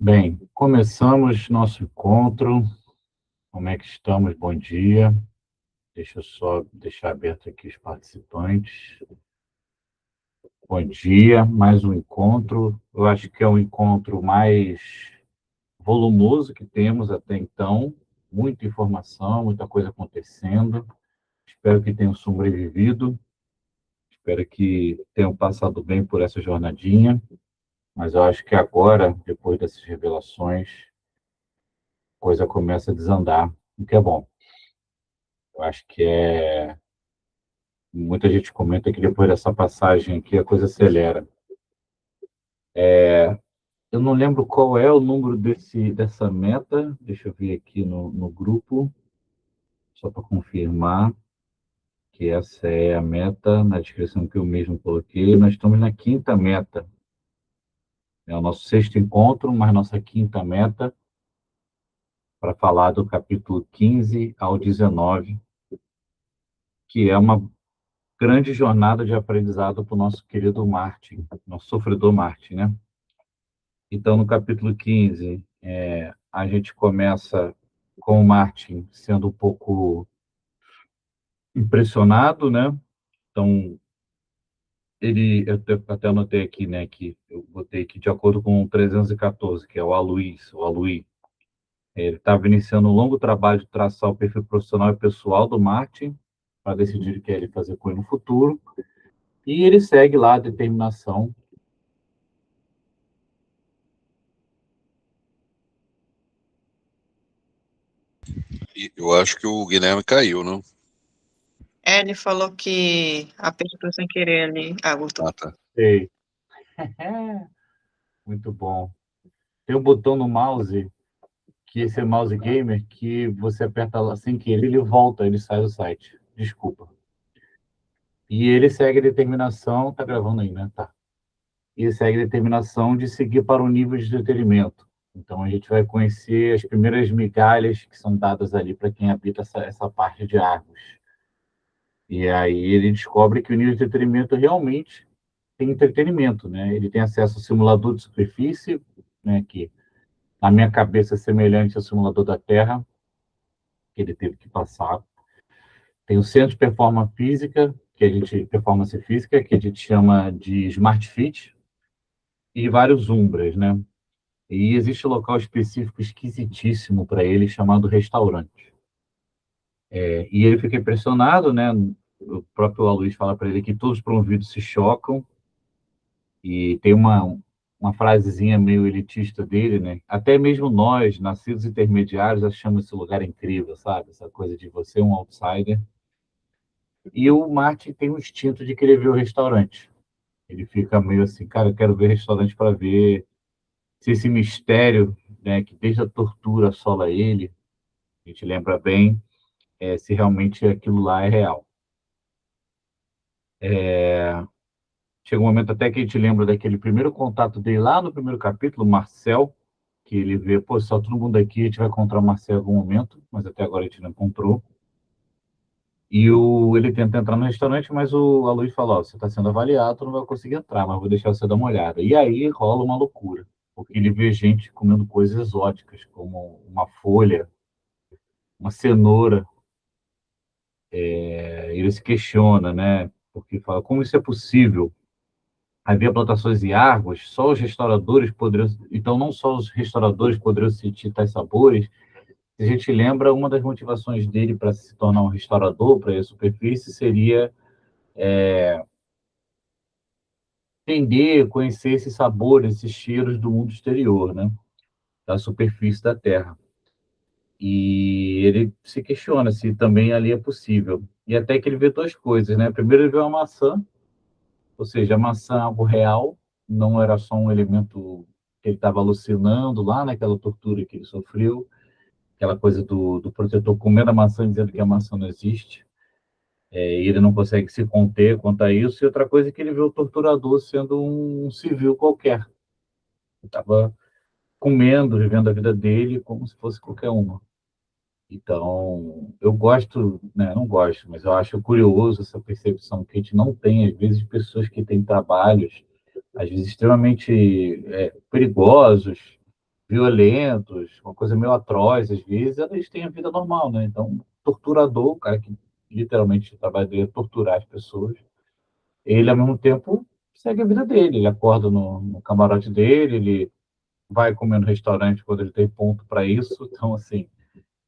Bem, começamos nosso encontro. Como é que estamos? Bom dia. Deixa eu só deixar aberto aqui os participantes. Bom dia, mais um encontro. Eu acho que é o encontro mais volumoso que temos até então. Muita informação, muita coisa acontecendo. Espero que tenham sobrevivido. Espero que tenham passado bem por essa jornadinha. Mas eu acho que agora, depois dessas revelações, a coisa começa a desandar, o que é bom. Eu acho que muita gente comenta que depois dessa passagem aqui a coisa acelera. Eu não lembro qual é o número dessa meta, deixa eu ver aqui no grupo, só para confirmar que essa é a meta, na descrição que eu mesmo coloquei. Nós estamos na quinta meta, é o nosso sexto encontro, mas nossa quinta meta, para falar do capítulo 15 ao 19, que é uma grande jornada de aprendizado para o nosso querido Martin, nosso sofredor Martin, né? Então, no capítulo 15, a gente começa com o Martin sendo um pouco impressionado, né? Então, eu até anotei aqui, né, que eu botei aqui de acordo com o 314, que é o Aluí, ele estava iniciando um longo trabalho de traçar o perfil profissional e pessoal do Martin, para decidir o que ele fazer com ele no futuro, e ele segue lá a determinação. Eu acho que o Guilherme caiu, não? Ele falou que apertou sem querer ali. Voltou. Ah, tá. Ei, muito bom. Tem um botão no mouse, que esse é mouse gamer, que você aperta lá sem querer, ele volta, ele sai do site. Desculpa. E ele segue a determinação, tá gravando aí, né? Tá. E ele segue a determinação de seguir para o nível de entretenimento. Então a gente vai conhecer as primeiras migalhas que são dadas ali para quem habita essa parte de Argos. E aí ele descobre que o nível de entretenimento realmente tem entretenimento, né? Ele tem acesso ao simulador de superfície, né? Que na minha cabeça é semelhante ao simulador da Terra, que ele teve que passar. Tem o centro de performance física, que a gente chama de Smart Fit, e vários Umbras, né? E existe um local específico esquisitíssimo para ele, chamado restaurante. E ele fica impressionado, né? O próprio Aloysio fala para ele que todos os promovidos se chocam, e tem uma frasezinha meio elitista dele, né? Até mesmo nós, nascidos intermediários, achamos esse lugar incrível, sabe? Essa coisa de você um outsider. E o Martin tem um instinto de querer ver o restaurante. Ele fica meio assim, cara, eu quero ver restaurante para ver se esse mistério, né, que desde a tortura assola ele, a gente lembra bem, se realmente aquilo lá é real. Chega um momento até que a gente lembra daquele primeiro contato dele lá no primeiro capítulo, Marcel, que ele vê, pô, só todo mundo aqui, a gente vai encontrar o Marcel em algum momento, mas até agora a gente não encontrou. E ele tenta entrar no restaurante, mas o Aloysio fala, ó, você está sendo avaliado, não vai conseguir entrar, mas vou deixar você dar uma olhada. E aí rola uma loucura, porque ele vê gente comendo coisas exóticas, como uma folha, uma cenoura. Ele se questiona, né? Porque fala, como isso é possível? Havia plantações em árvores, só os restauradores poderiam... Então, não só os restauradores poderiam sentir tais sabores. Se a gente lembra, uma das motivações dele para se tornar um restaurador, para ir à superfície, seria entender, conhecer esses sabores, esses cheiros do mundo exterior, né? Da superfície da Terra. E ele se questiona se também ali é possível. E até que ele vê duas coisas, né? Primeiro ele vê uma maçã, ou seja, a maçã é algo real, não era só um elemento que ele estava alucinando lá naquela tortura que ele sofreu, aquela coisa do protetor comendo a maçã dizendo que a maçã não existe. E ele não consegue se conter quanto a isso. E outra coisa é que ele vê o torturador sendo um civil qualquer. Estava comendo, vivendo a vida dele como se fosse qualquer uma. Então, eu gosto, né, não gosto, mas eu acho curioso essa percepção que a gente não tem, às vezes, de pessoas que têm trabalhos, às vezes, extremamente perigosos, violentos, uma coisa meio atroz, às vezes, eles têm a vida normal, né? Então, torturador, o cara que literalmente o trabalho dele é torturar as pessoas, ele, ao mesmo tempo, segue a vida dele. Ele acorda no camarote dele, ele vai comer no restaurante quando ele tem ponto para isso. Então, assim,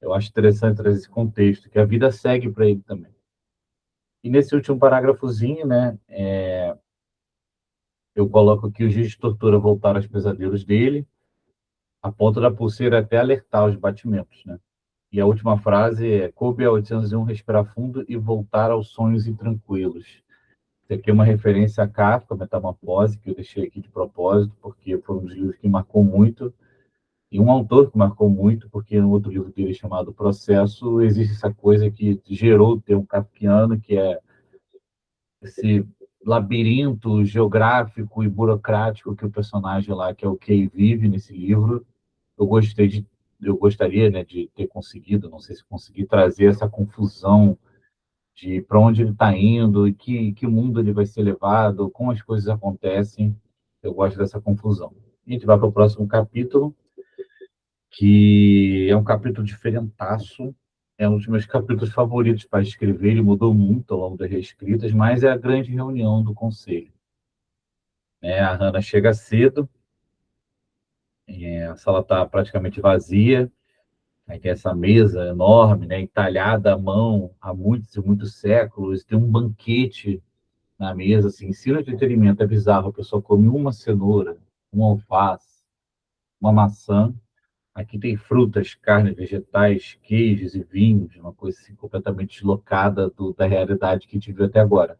eu acho interessante trazer esse contexto, que a vida segue para ele também. E nesse último parágrafozinho, né, eu coloco que os dias de tortura voltaram aos pesadelos dele, a ponto da pulseira até alertar os batimentos, né? E a última frase é: coube a 801 respirar fundo e voltar aos sonhos intranquilos. Isso aqui é uma referência a Kafka, Metamorfose, que eu deixei aqui de propósito, porque foi um dos livros que marcou muito, e um autor que marcou muito, porque no outro livro dele chamado Processo, existe essa coisa que gerou o termo kafkiano, que é esse labirinto geográfico e burocrático que o personagem lá, que é o Kay, vive nesse livro. Eu gostaria, né, de ter conseguido, não sei se consegui trazer essa confusão de para onde ele está indo e que mundo ele vai ser levado, como as coisas acontecem. Eu gosto dessa confusão. E a gente vai para o próximo capítulo, que é um capítulo diferentaço. É um dos meus capítulos favoritos para escrever. Ele mudou muito ao longo das reescritas, mas é a grande reunião do conselho. A Hannah chega cedo, a sala está praticamente vazia. Aí tem essa mesa enorme, né, entalhada à mão há muitos e muitos séculos. Tem um banquete na mesa, assim, ensino de entretenimento é bizarro. A pessoa come uma cenoura, um alface, uma maçã. Aqui tem frutas, carnes, vegetais, queijos e vinhos, uma coisa assim, completamente deslocada da realidade que a gente viu até agora.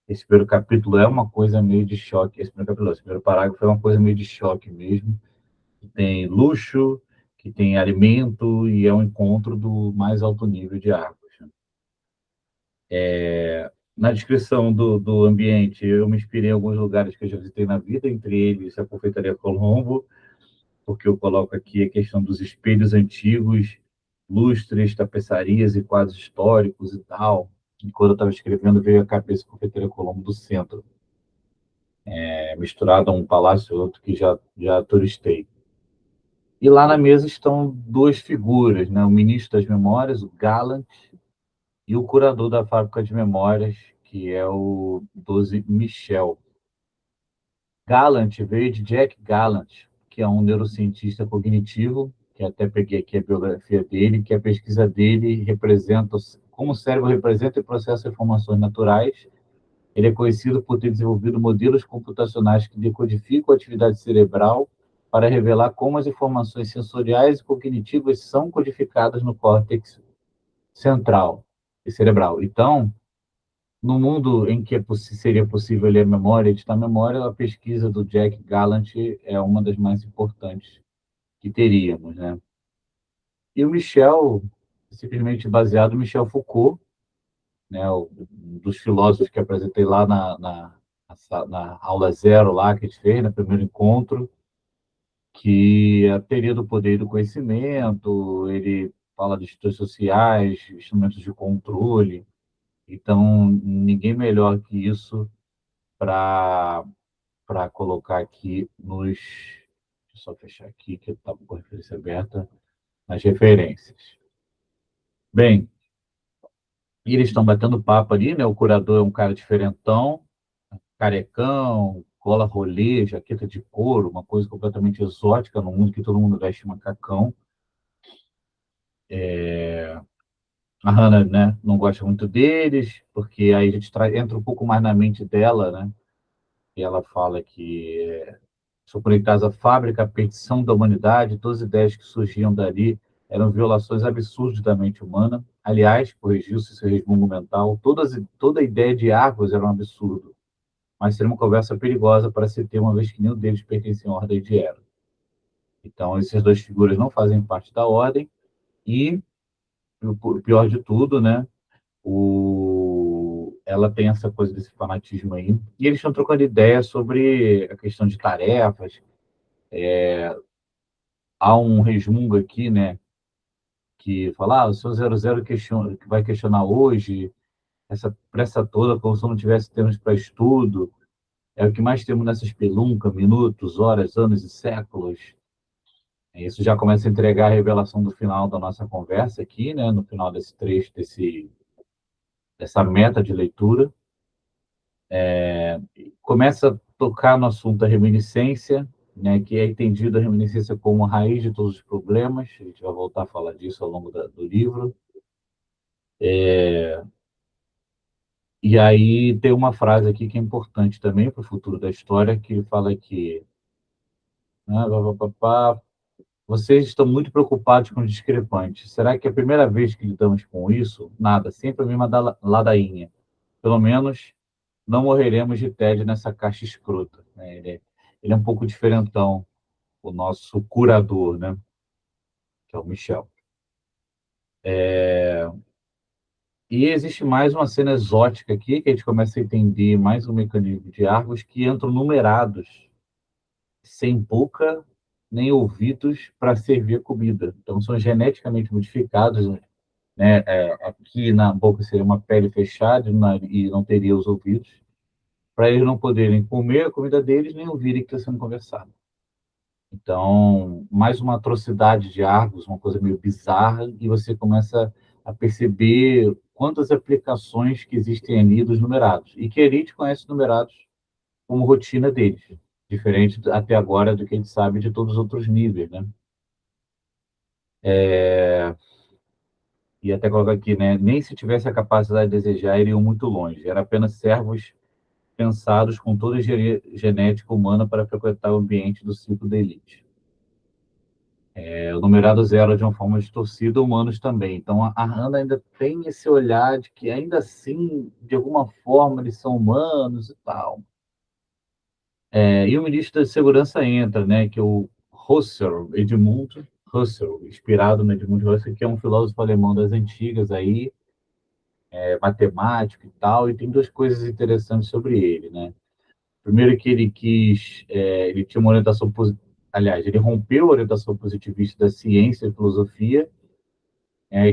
Esse primeiro capítulo é uma coisa meio de choque. Esse primeiro parágrafo é uma coisa meio de choque mesmo. Tem luxo, que tem alimento e é um encontro do mais alto nível de Argos. Na descrição do ambiente, eu me inspirei em alguns lugares que eu já visitei na vida, entre eles a Confeitaria Colombo, porque eu coloco aqui a questão dos espelhos antigos, lustres, tapeçarias e quadros históricos e tal. E quando eu estava escrevendo, veio a cabeça da Confeitaria Colombo do centro, misturado a um palácio e outro que já turistei. E lá na mesa estão duas figuras, né? O ministro das Memórias, o Gallant, e o curador da fábrica de memórias, que é o 12 Michel. Gallant veio de Jack Gallant, que é um neurocientista cognitivo, que até peguei aqui a biografia dele, que a pesquisa dele representa como o cérebro representa e processa informações naturais. Ele é conhecido por ter desenvolvido modelos computacionais que decodificam a atividade cerebral para revelar como as informações sensoriais e cognitivas são codificadas no córtex central e cerebral. Então, no mundo em que seria possível ler memória, editar memória, a pesquisa do Jack Gallant é uma das mais importantes que teríamos, né? E o Michel, simplesmente baseado no Michel Foucault, né? Um dos filósofos que apresentei lá na aula zero lá que a gente fez, no primeiro encontro, que é a teoria do poder e do conhecimento, ele fala de instituições sociais, instrumentos de controle. Então, ninguém melhor que isso para colocar aqui nos. Deixa eu só fechar aqui, que eu estava com a referência aberta, nas referências. Bem, eles estão batendo papo ali, né? O curador é um cara diferentão, carecão, cola rolê, jaqueta de couro, uma coisa completamente exótica no mundo que todo mundo veste macacão. A Hannah, né, não gosta muito deles, porque aí a gente entra um pouco mais na mente dela, né? E ela fala que sou conectados à fábrica, a petição da humanidade, todas as ideias que surgiam dali eram violações absurdas da mente humana. Aliás, corrigiu-se esse resmungo mental, toda a ideia de árvores era um absurdo, mas seria uma conversa perigosa para se ter, uma vez que nenhum deles pertencia à ordem de Era. Então, essas duas figuras não fazem parte da ordem, e o pior de tudo, né? Ela tem essa coisa desse fanatismo aí. E eles estão trocando ideias sobre a questão de tarefas. Há um resmungo aqui, né? Que fala, o seu 00 que vai questionar hoje, essa pressa toda, como se não tivesse termos para estudo. É o que mais temos nessa espelunca, minutos, horas, anos e séculos. Isso já começa a entregar a revelação do final da nossa conversa aqui, né? No final desse trecho, dessa meta de leitura. Começa a tocar no assunto da reminiscência, né? Que é entendido a reminiscência como a raiz de todos os problemas. A gente vai voltar a falar disso ao longo do livro. E aí tem uma frase aqui que é importante também para o futuro da história, que fala que vocês estão muito preocupados com os discrepantes. Será que é a primeira vez que lidamos com isso? Nada, sempre a mesma ladainha. Pelo menos não morreremos de tédio nessa caixa escrota. Né? Ele é um pouco diferentão, o nosso curador, né? Que é o Michel. E existe mais uma cena exótica aqui, que a gente começa a entender mais um mecanismo de árvores que entram numerados, sem boca nem ouvidos para servir comida. Então, são geneticamente modificados, né? Aqui na boca seria uma pele fechada e não teria os ouvidos, para eles não poderem comer a comida deles nem ouvirem que está sendo conversado. Então, mais uma atrocidade de árvores, uma coisa meio bizarra, e você começa a perceber quantas aplicações que existem ali dos numerados. E que a elite conhece os numerados como rotina deles, diferente até agora do que a gente sabe de todos os outros níveis, né? E até coloca aqui, né? Nem se tivesse a capacidade de desejar, iriam muito longe. Era apenas servos pensados com toda a genética humana para frequentar o ambiente do ciclo da elite. O numerado zero de uma forma distorcida, humanos também. Então, a Hannah ainda tem esse olhar de que, ainda assim, de alguma forma, eles são humanos e tal. E o ministro da Segurança entra, né, que é o Husserl, Edmund Husserl, inspirado no Edmund Husserl, que é um filósofo alemão das antigas, aí, matemático e tal, e tem duas coisas interessantes sobre ele, né? Primeiro que ele tinha uma orientação, aliás, ele rompeu a orientação positivista da ciência e filosofia,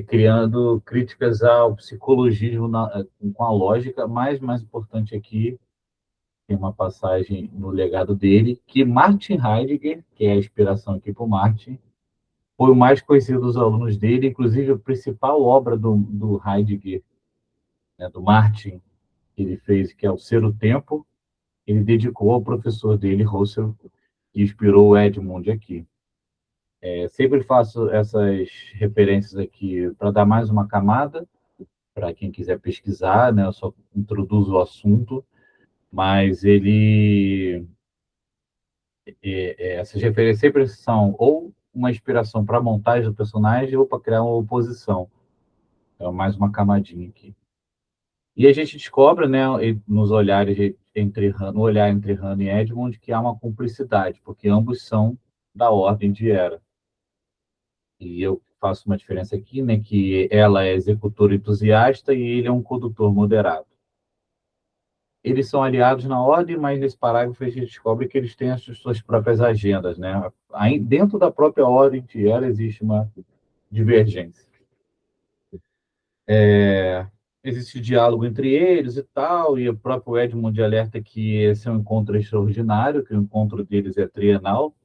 criando críticas ao psicologismo com a lógica, mas mais importante aqui, tem uma passagem no legado dele, que Martin Heidegger, que é a inspiração aqui para o Martin, foi o mais conhecido dos alunos dele, inclusive a principal obra do Heidegger, né, do Martin, que ele fez, que é o Ser o Tempo, ele dedicou ao professor dele, Husserl, que inspirou o Edmund aqui. Sempre faço essas referências aqui para dar mais uma camada, para quem quiser pesquisar, né? Eu só introduzo o assunto, mas essas referências sempre são ou uma inspiração para a montagem do personagem ou para criar uma oposição. Então, mais uma camadinha aqui. E a gente descobre, né, nos olhares no olhar entre Hannah e Edmund, que há uma cumplicidade, porque ambos são da ordem de Hera. E eu faço uma diferença aqui, né, que ela é executora entusiasta e ele é um condutor moderado. Eles são aliados na ordem, mas nesse parágrafo a gente descobre que eles têm as suas próprias agendas, né? Aí, dentro da própria ordem de Hera existe uma divergência. Existe diálogo entre eles e tal, e o próprio Edmund alerta que esse é um encontro extraordinário, que o encontro deles é trienal,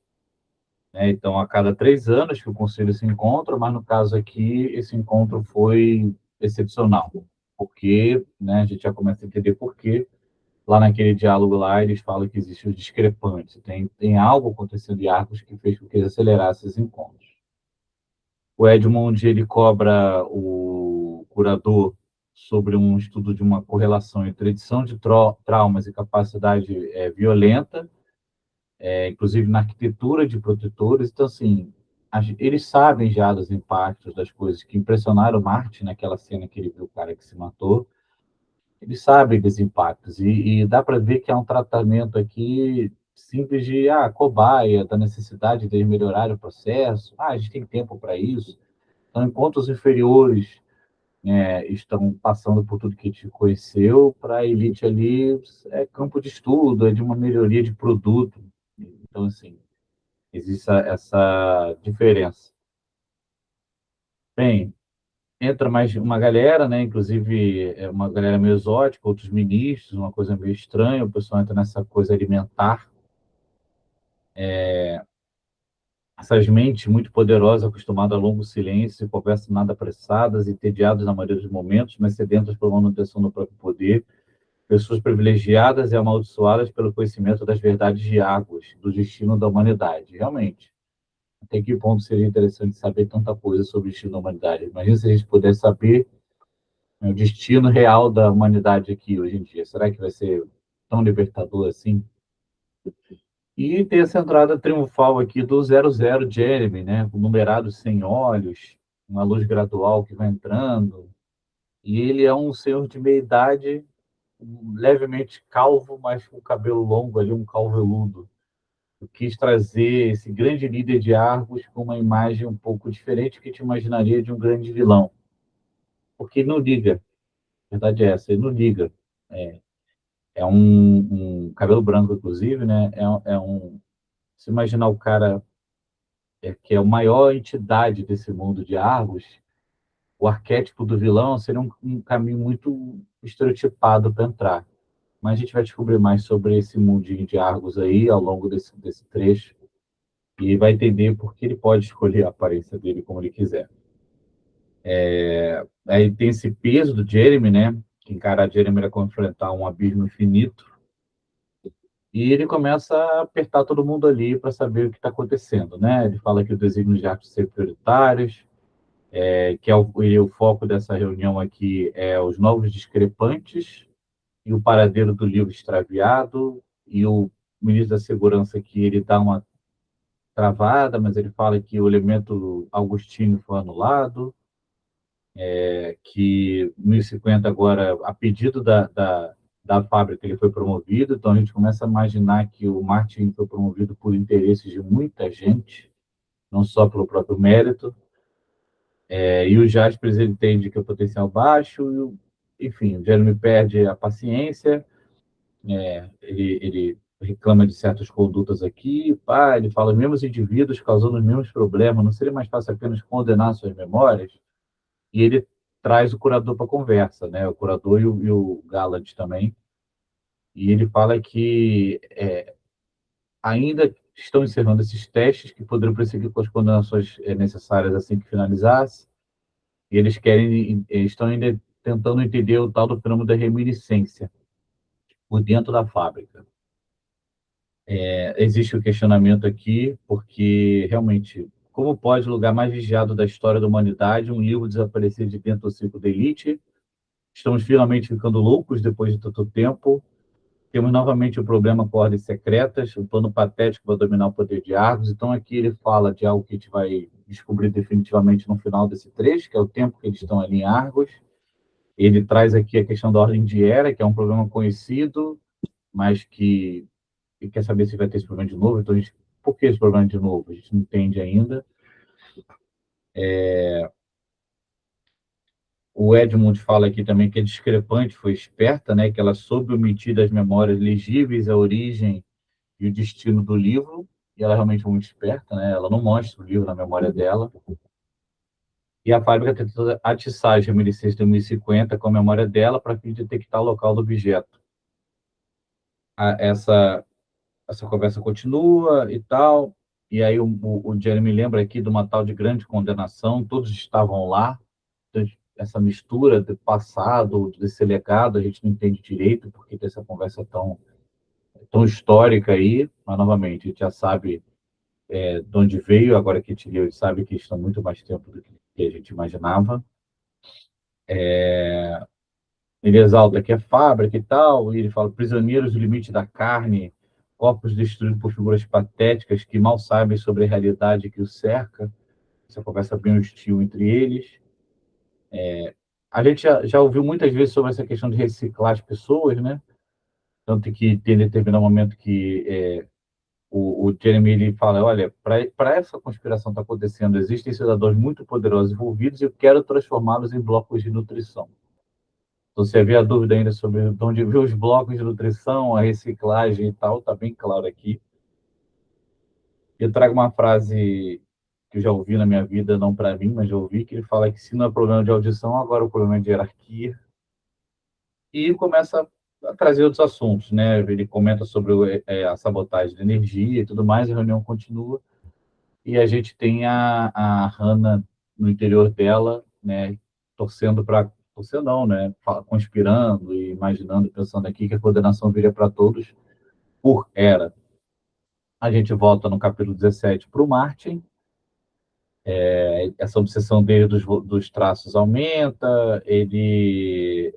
né? Então, a cada 3 anos que o conselho se encontra, mas no caso aqui, esse encontro foi excepcional, porque, né, a gente já começa a entender por quê. Lá naquele diálogo lá, eles falam que existem os discrepantes, tem algo acontecendo em Arcos que fez com que eles acelerassem esses encontros. O Edmund, ele cobra o curador sobre um estudo de uma correlação entre edição de traumas e capacidade violenta, inclusive na arquitetura de protetores. Então, assim, eles sabem já dos impactos das coisas que impressionaram o Martin naquela cena que ele viu o cara que se matou. Eles sabem dos impactos e dá para ver que há um tratamento aqui simples de cobaia, da necessidade de melhorar o processo. A gente tem tempo para isso. Então, enquanto os inferiores estão passando por tudo que a gente conheceu, para a elite ali é campo de estudo, é de uma melhoria de produto. Então, assim, existe essa diferença. Bem, entra mais uma galera, né? Inclusive, uma galera meio exótica, outros ministros, uma coisa meio estranha. O pessoal entra nessa coisa alimentar. essas mentes muito poderosas, acostumadas a longo silêncio, conversas nada apressadas, entediadas na maioria dos momentos, mas sedentas por manutenção do próprio poder, pessoas privilegiadas e amaldiçoadas pelo conhecimento das verdades de águas, do destino da humanidade. Realmente, até que ponto seria interessante saber tanta coisa sobre o destino da humanidade? Imagina se a gente pudesse saber, né, o destino real da humanidade aqui hoje em dia. Será que vai ser tão libertador assim? E tem essa entrada triunfal aqui do 00 Jeremy, né? Com numerados sem olhos, uma luz gradual que vai entrando. E ele é um senhor de meia idade, levemente calvo, mas com cabelo longo ali, um calvo veludo. Eu quis trazer esse grande líder de Argos com uma imagem um pouco diferente que te imaginaria de um grande vilão. Porque ele não liga, a verdade é essa, ele não liga. É, é um cabelo branco, inclusive, né? Se imaginar o cara que é a maior entidade desse mundo de Argos, o arquétipo do vilão seria um caminho muito estereotipado para entrar. Mas a gente vai descobrir mais sobre esse mundinho de Argos aí ao longo desse trecho e vai entender por que ele pode escolher a aparência dele como ele quiser. Aí tem esse peso do Jeremy, né? Que encarar Jeremy era como enfrentar um abismo infinito. E ele começa a apertar todo mundo ali para saber o que está acontecendo, né? Ele fala que o desígnio de arte ser prioritários, que é o foco dessa reunião aqui é os novos discrepantes e o paradeiro do livro extraviado, e o ministro da Segurança que ele dá uma travada, mas ele fala que o elemento Augustino foi anulado, que 1050 agora, a pedido da fábrica, ele foi promovido, então a gente começa a imaginar que o Martin foi promovido por interesses de muita gente, não só pelo próprio mérito, e o Jaspers ele entende que é o potencial baixo, enfim, o Jeremy perde a paciência, ele reclama de certas condutas aqui, pá, ele fala, os mesmos indivíduos causando os mesmos problemas, não seria mais fácil apenas condenar suas memórias? E ele traz o curador para a conversa, né? O curador e o Gallant também. E ele fala que ainda estão encerrando esses testes que poderiam prosseguir com as condenações necessárias assim que finalizasse. E estão ainda tentando entender o tal do fenômeno da reminiscência por dentro da fábrica. Existe o questionamento aqui, porque realmente, como pode o lugar mais vigiado da história da humanidade, um livro desaparecer de dentro do ciclo da elite? Estamos finalmente ficando loucos depois de tanto tempo. Temos novamente o problema com ordens secretas, o plano patético para dominar o poder de Argos. Então, aqui ele fala de algo que a gente vai descobrir definitivamente no final desse trecho, que é o tempo que eles estão ali em Argos. Ele traz aqui a questão da ordem de Era, que é um problema conhecido, mas que ele quer saber se vai ter esse problema de novo. Então, por que esse problema de novo? A gente não entende ainda. O Edmund fala aqui também que a discrepante foi esperta, né? Que ela soube omitir das memórias legíveis a origem e o destino do livro, e ela realmente foi muito esperta, né? Ela não mostra o livro na memória dela. E a fábrica tentou atiçar as reminiscências de 1050 com a memória dela para fim de detectar o local do objeto. Essa conversa continua e tal, e aí o Jeremy lembra aqui de uma tal de grande condenação, todos estavam lá, então, essa mistura do passado, desse legado, a gente não entende direito porque tem essa conversa tão histórica aí, mas novamente, a gente já sabe de onde veio, agora que a gente leu, sabe que estão muito mais tempo do que a gente imaginava. Ele exalta que é fábrica e tal, e ele fala prisioneiros do limite da carne, corpos destruídos por figuras patéticas que mal sabem sobre a realidade que os cerca. Essa conversa bem hostil entre eles. A gente já ouviu muitas vezes sobre essa questão de reciclar as pessoas, né? Tanto que tem determinado momento que o Jeremy ele fala, olha, para essa conspiração estar acontecendo, existem cidadãos muito poderosos envolvidos e eu quero transformá-los em blocos de nutrição. Então, se havia dúvida ainda sobre de onde veio os blocos de nutrição, a reciclagem e tal, está bem claro aqui. Eu trago uma frase que eu já ouvi na minha vida, não para mim, mas já ouvi, que ele fala que se não é problema de audição, agora o problema é de hierarquia. E começa a trazer outros assuntos, né? Ele comenta sobre a sabotagem da energia e tudo mais, a reunião continua. e a gente tem a Hannah no interior dela, né, torcendo para... Torcendo não, né, conspirando e imaginando, pensando aqui que a condenação viria para todos por Hera. A gente volta no capítulo 17 para o Martin, essa obsessão dele dos traços aumenta, ele...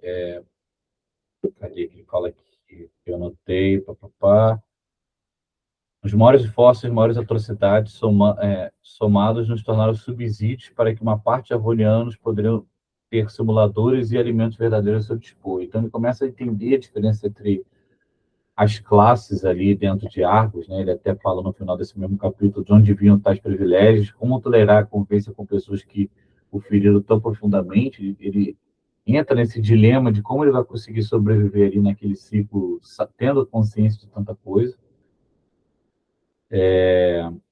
Cadê que ele fala aqui? Eu anotei, papapá. Os maiores esforços e as maiores atrocidades somados nos tornaram subsídios para que uma parte de avonianos poderiam ter simuladores e alimentos verdadeiros a seu dispor. Então ele começa a entender a diferença entre as classes ali dentro de Argos, né? Ele até fala no final desse mesmo capítulo de onde vinham tais privilégios, como tolerar a convivência com pessoas que o feriram tão profundamente. Ele entra nesse dilema de como ele vai conseguir sobreviver ali naquele ciclo, tendo consciência de tanta coisa.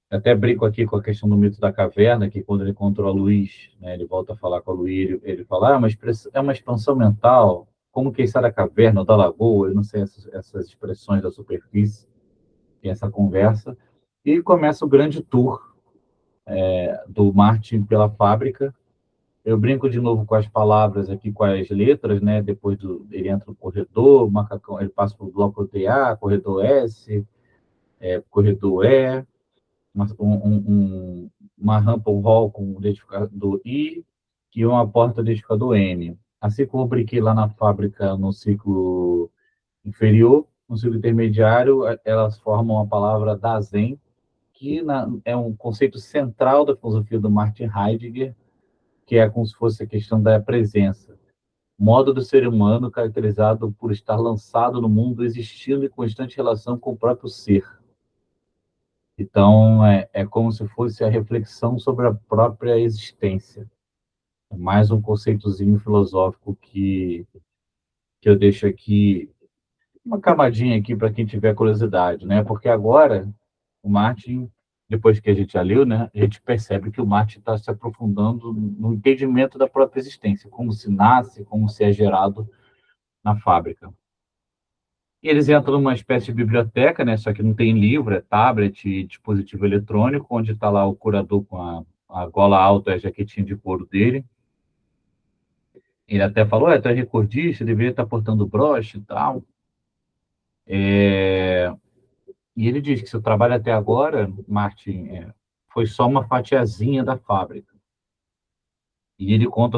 Até brinco aqui com a questão do mito da caverna, que quando ele encontrou a Luiz, né, ele volta a falar com a Luiz, ele fala, é uma expansão mental, como quem sai da caverna ou da lagoa, eu não sei essas expressões da superfície, tem essa conversa, e começa o grande tour do Martin pela fábrica. Eu brinco de novo com as palavras aqui, com as letras, né? Depois ele entra no corredor, macacão, ele passa para o bloco TA, corredor S, corredor E, uma rampa, um hall com o identificador I e uma porta identificador N. Assim como eu brinquei lá na fábrica no ciclo inferior, no ciclo intermediário, elas formam a palavra Dasein, que é um conceito central da filosofia do Martin Heidegger, que é como se fosse a questão da presença. Modo do ser humano caracterizado por estar lançado no mundo, existindo em constante relação com o próprio ser. Então, é como se fosse a reflexão sobre a própria existência. É mais um conceitozinho filosófico que eu deixo aqui, uma camadinha aqui para quem tiver curiosidade, né? Porque agora, o Martin, depois que a gente já leu, né, a gente percebe que o Martin está se aprofundando no entendimento da própria existência, como se nasce, como se é gerado na fábrica. E eles entram numa espécie de biblioteca, né? Só que não tem livro, é tablet e dispositivo eletrônico, onde está lá o curador com a gola alta e a jaquetinha de couro dele. Ele até falou, tu é recordista, deveria estar portando broche e tal. E ele diz que seu trabalho até agora, Martin, foi só uma fatiazinha da fábrica. E ele conta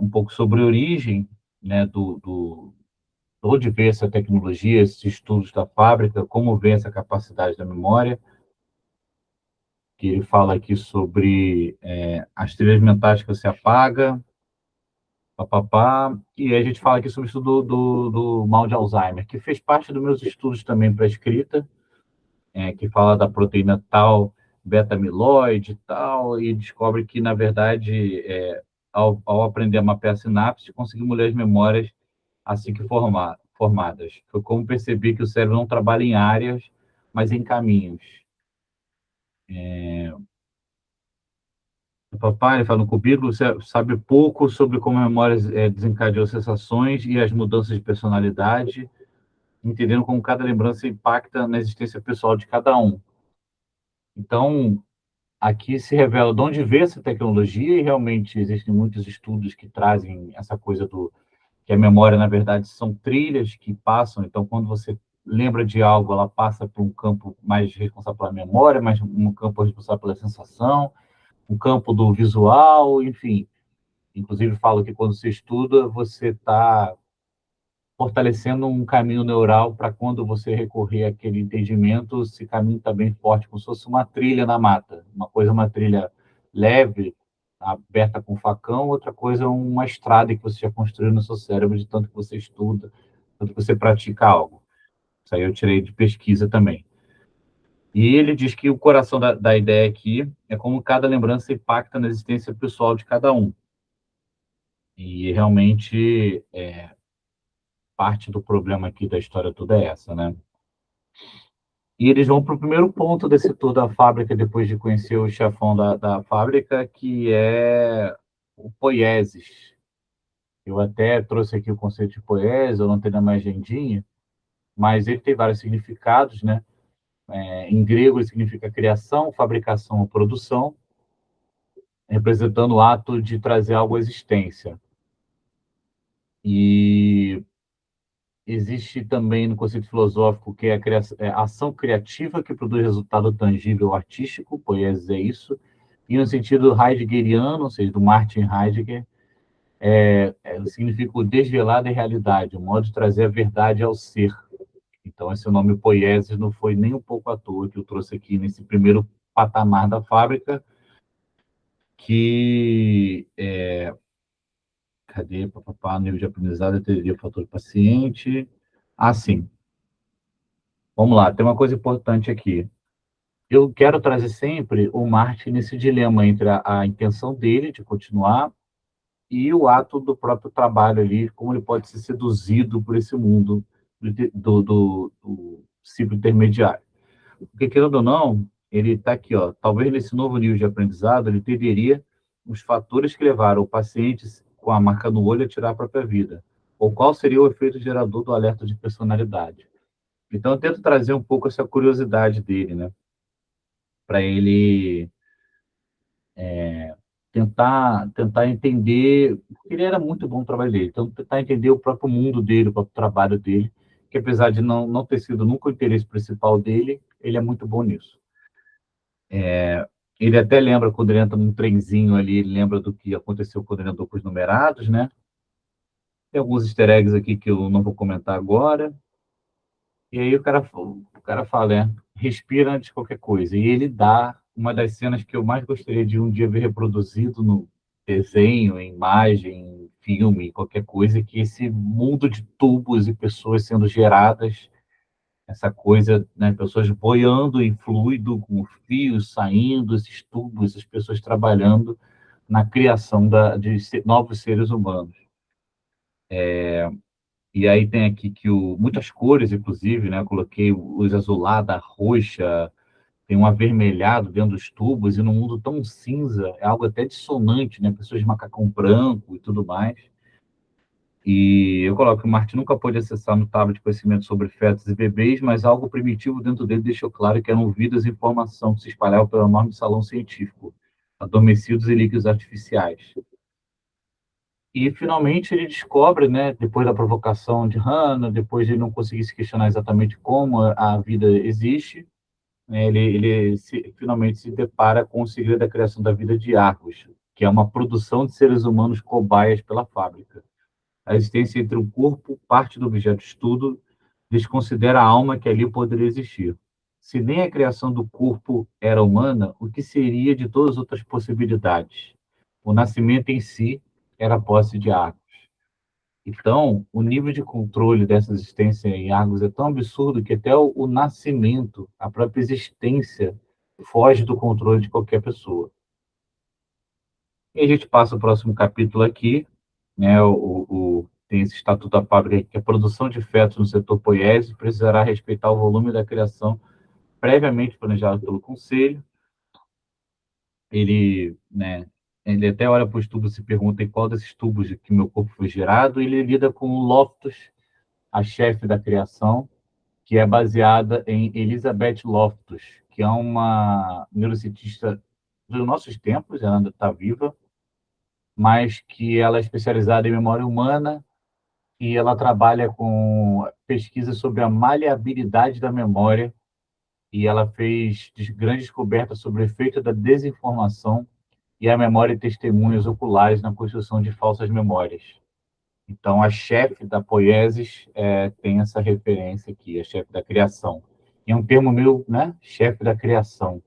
um pouco sobre a origem, né, de onde veio essa tecnologia, esses estudos da fábrica, como vem essa capacidade da memória, que ele fala aqui sobre as trilhas mentais que você apaga, papapá, e aí a gente fala aqui sobre o estudo do mal de Alzheimer, que fez parte dos meus estudos também para a escrita, que fala da proteína tal, beta-amiloide e tal, e descobre que, na verdade, ao aprender a mapear a sinapse, conseguimos ler as memórias assim que formadas. Foi como perceber que o cérebro não trabalha em áreas, mas em caminhos. O papai, ele fala no currículo, você sabe pouco sobre como a memória desencadeou sensações e as mudanças de personalidade, entendendo como cada lembrança impacta na existência pessoal de cada um. Então, aqui se revela de onde veio essa tecnologia e realmente existem muitos estudos que trazem essa coisa que a memória, na verdade, são trilhas que passam. Então, quando você lembra de algo, ela passa por um campo mais responsável pela memória, mas um campo responsável pela sensação, um campo do visual, enfim. Inclusive, falo que quando você estuda, você está fortalecendo um caminho neural para quando você recorrer àquele entendimento, esse caminho está bem forte, como se fosse uma trilha na mata. Uma trilha leve, aberta com facão, outra coisa é uma estrada que você já construiu no seu cérebro de tanto que você estuda, tanto que você pratica algo. Isso aí eu tirei de pesquisa também. E ele diz que o coração da ideia aqui é como cada lembrança impacta na existência pessoal de cada um. E realmente parte do problema aqui da história toda é essa, né? E eles vão para o primeiro ponto desse tour da fábrica, depois de conhecer o chefão da fábrica, que é o poieses. Eu até trouxe aqui o conceito de poieses, eu não tenho na minha agendinha, mas ele tem vários significados, né? Em grego, significa criação, fabricação ou produção, representando o ato de trazer algo à existência. E existe também no conceito filosófico que é a ação criativa que produz resultado tangível artístico, poesia é isso, e no sentido heideggeriano, ou seja, do Martin Heidegger, significa o desvelar da realidade, o modo de trazer a verdade ao ser. Então, esse nome poiesis não foi nem um pouco à toa que eu trouxe aqui nesse primeiro patamar da fábrica, que cadê? Papapá, nível de aprendizado, teoria, fator paciente. Ah, sim. Vamos lá, tem uma coisa importante aqui. Eu quero trazer sempre o Martin nesse dilema entre a intenção dele de continuar e o ato do próprio trabalho ali, como ele pode ser seduzido por esse mundo do ciclo intermediário. Porque, querendo ou não, ele está aqui, ó, talvez nesse novo nível de aprendizado, ele teria os fatores que levaram o paciente com a marca no olho a tirar a própria vida, ou qual seria o efeito gerador do alerta de personalidade. Então, eu tento trazer um pouco essa curiosidade dele, né, para ele tentar entender, porque ele era muito bom no trabalho dele, então tentar entender o próprio mundo dele, o próprio trabalho dele, que apesar de não ter sido nunca o interesse principal dele, ele é muito bom nisso. Ele até lembra quando ele entra num trenzinho ali, ele lembra do que aconteceu quando ele andou com os numerados, né? Tem alguns easter eggs aqui que eu não vou comentar agora. E aí o cara fala, respira antes de qualquer coisa. E ele dá uma das cenas que eu mais gostaria de um dia ver reproduzido no desenho, em imagem, em filme, qualquer coisa, que esse mundo de tubos e pessoas sendo geradas, essa coisa, né, pessoas boiando em fluido, com fios saindo, esses tubos, essas pessoas trabalhando na criação de novos seres humanos. E aí tem aqui muitas cores, inclusive, né? Eu coloquei luz azulada, roxa, tem um avermelhado dentro dos tubos, e num mundo tão cinza, é algo até dissonante, né? Pessoas de macacão branco e tudo mais. E eu coloco que o Martin nunca pôde acessar no tablet de conhecimento sobre fetos e bebês, mas algo primitivo dentro dele deixou claro que eram vidas e informação que se espalhavam pelo enorme salão científico, adormecidos em líquidos artificiais. E, finalmente, ele descobre, né, depois da provocação de Hannah, depois de ele não conseguir se questionar exatamente como a vida existe, né, finalmente se depara com o segredo da criação da vida de Argos, que é uma produção de seres humanos cobaias pela fábrica. A existência entre o corpo, parte do objeto de estudo, desconsidera a alma que ali poderia existir. Se nem a criação do corpo era humana, o que seria de todas as outras possibilidades? O nascimento em si era a posse de Argos. Então, o nível de controle dessa existência em Argos é tão absurdo que até o nascimento, a própria existência, foge do controle de qualquer pessoa. E a gente passa o próximo capítulo aqui, né? Tem esse Estatuto da Fábrica, que a produção de fetos no setor poiese precisará respeitar o volume da criação previamente planejado pelo Conselho. Ele até olha para os tubos e se pergunta em qual desses tubos que meu corpo foi gerado, e ele lida com Loftus, a chefe da criação, que é baseada em Elizabeth Loftus, que é uma neurocientista dos nossos tempos, ela ainda está viva, mas que ela é especializada em memória humana e ela trabalha com pesquisa sobre a maleabilidade da memória, e ela fez grandes descobertas sobre o efeito da desinformação e a memória e testemunhas oculares na construção de falsas memórias. Então, a chefe da poiesis tem essa referência aqui, a chefe da criação. E é um termo meu, né? Chefe da criação.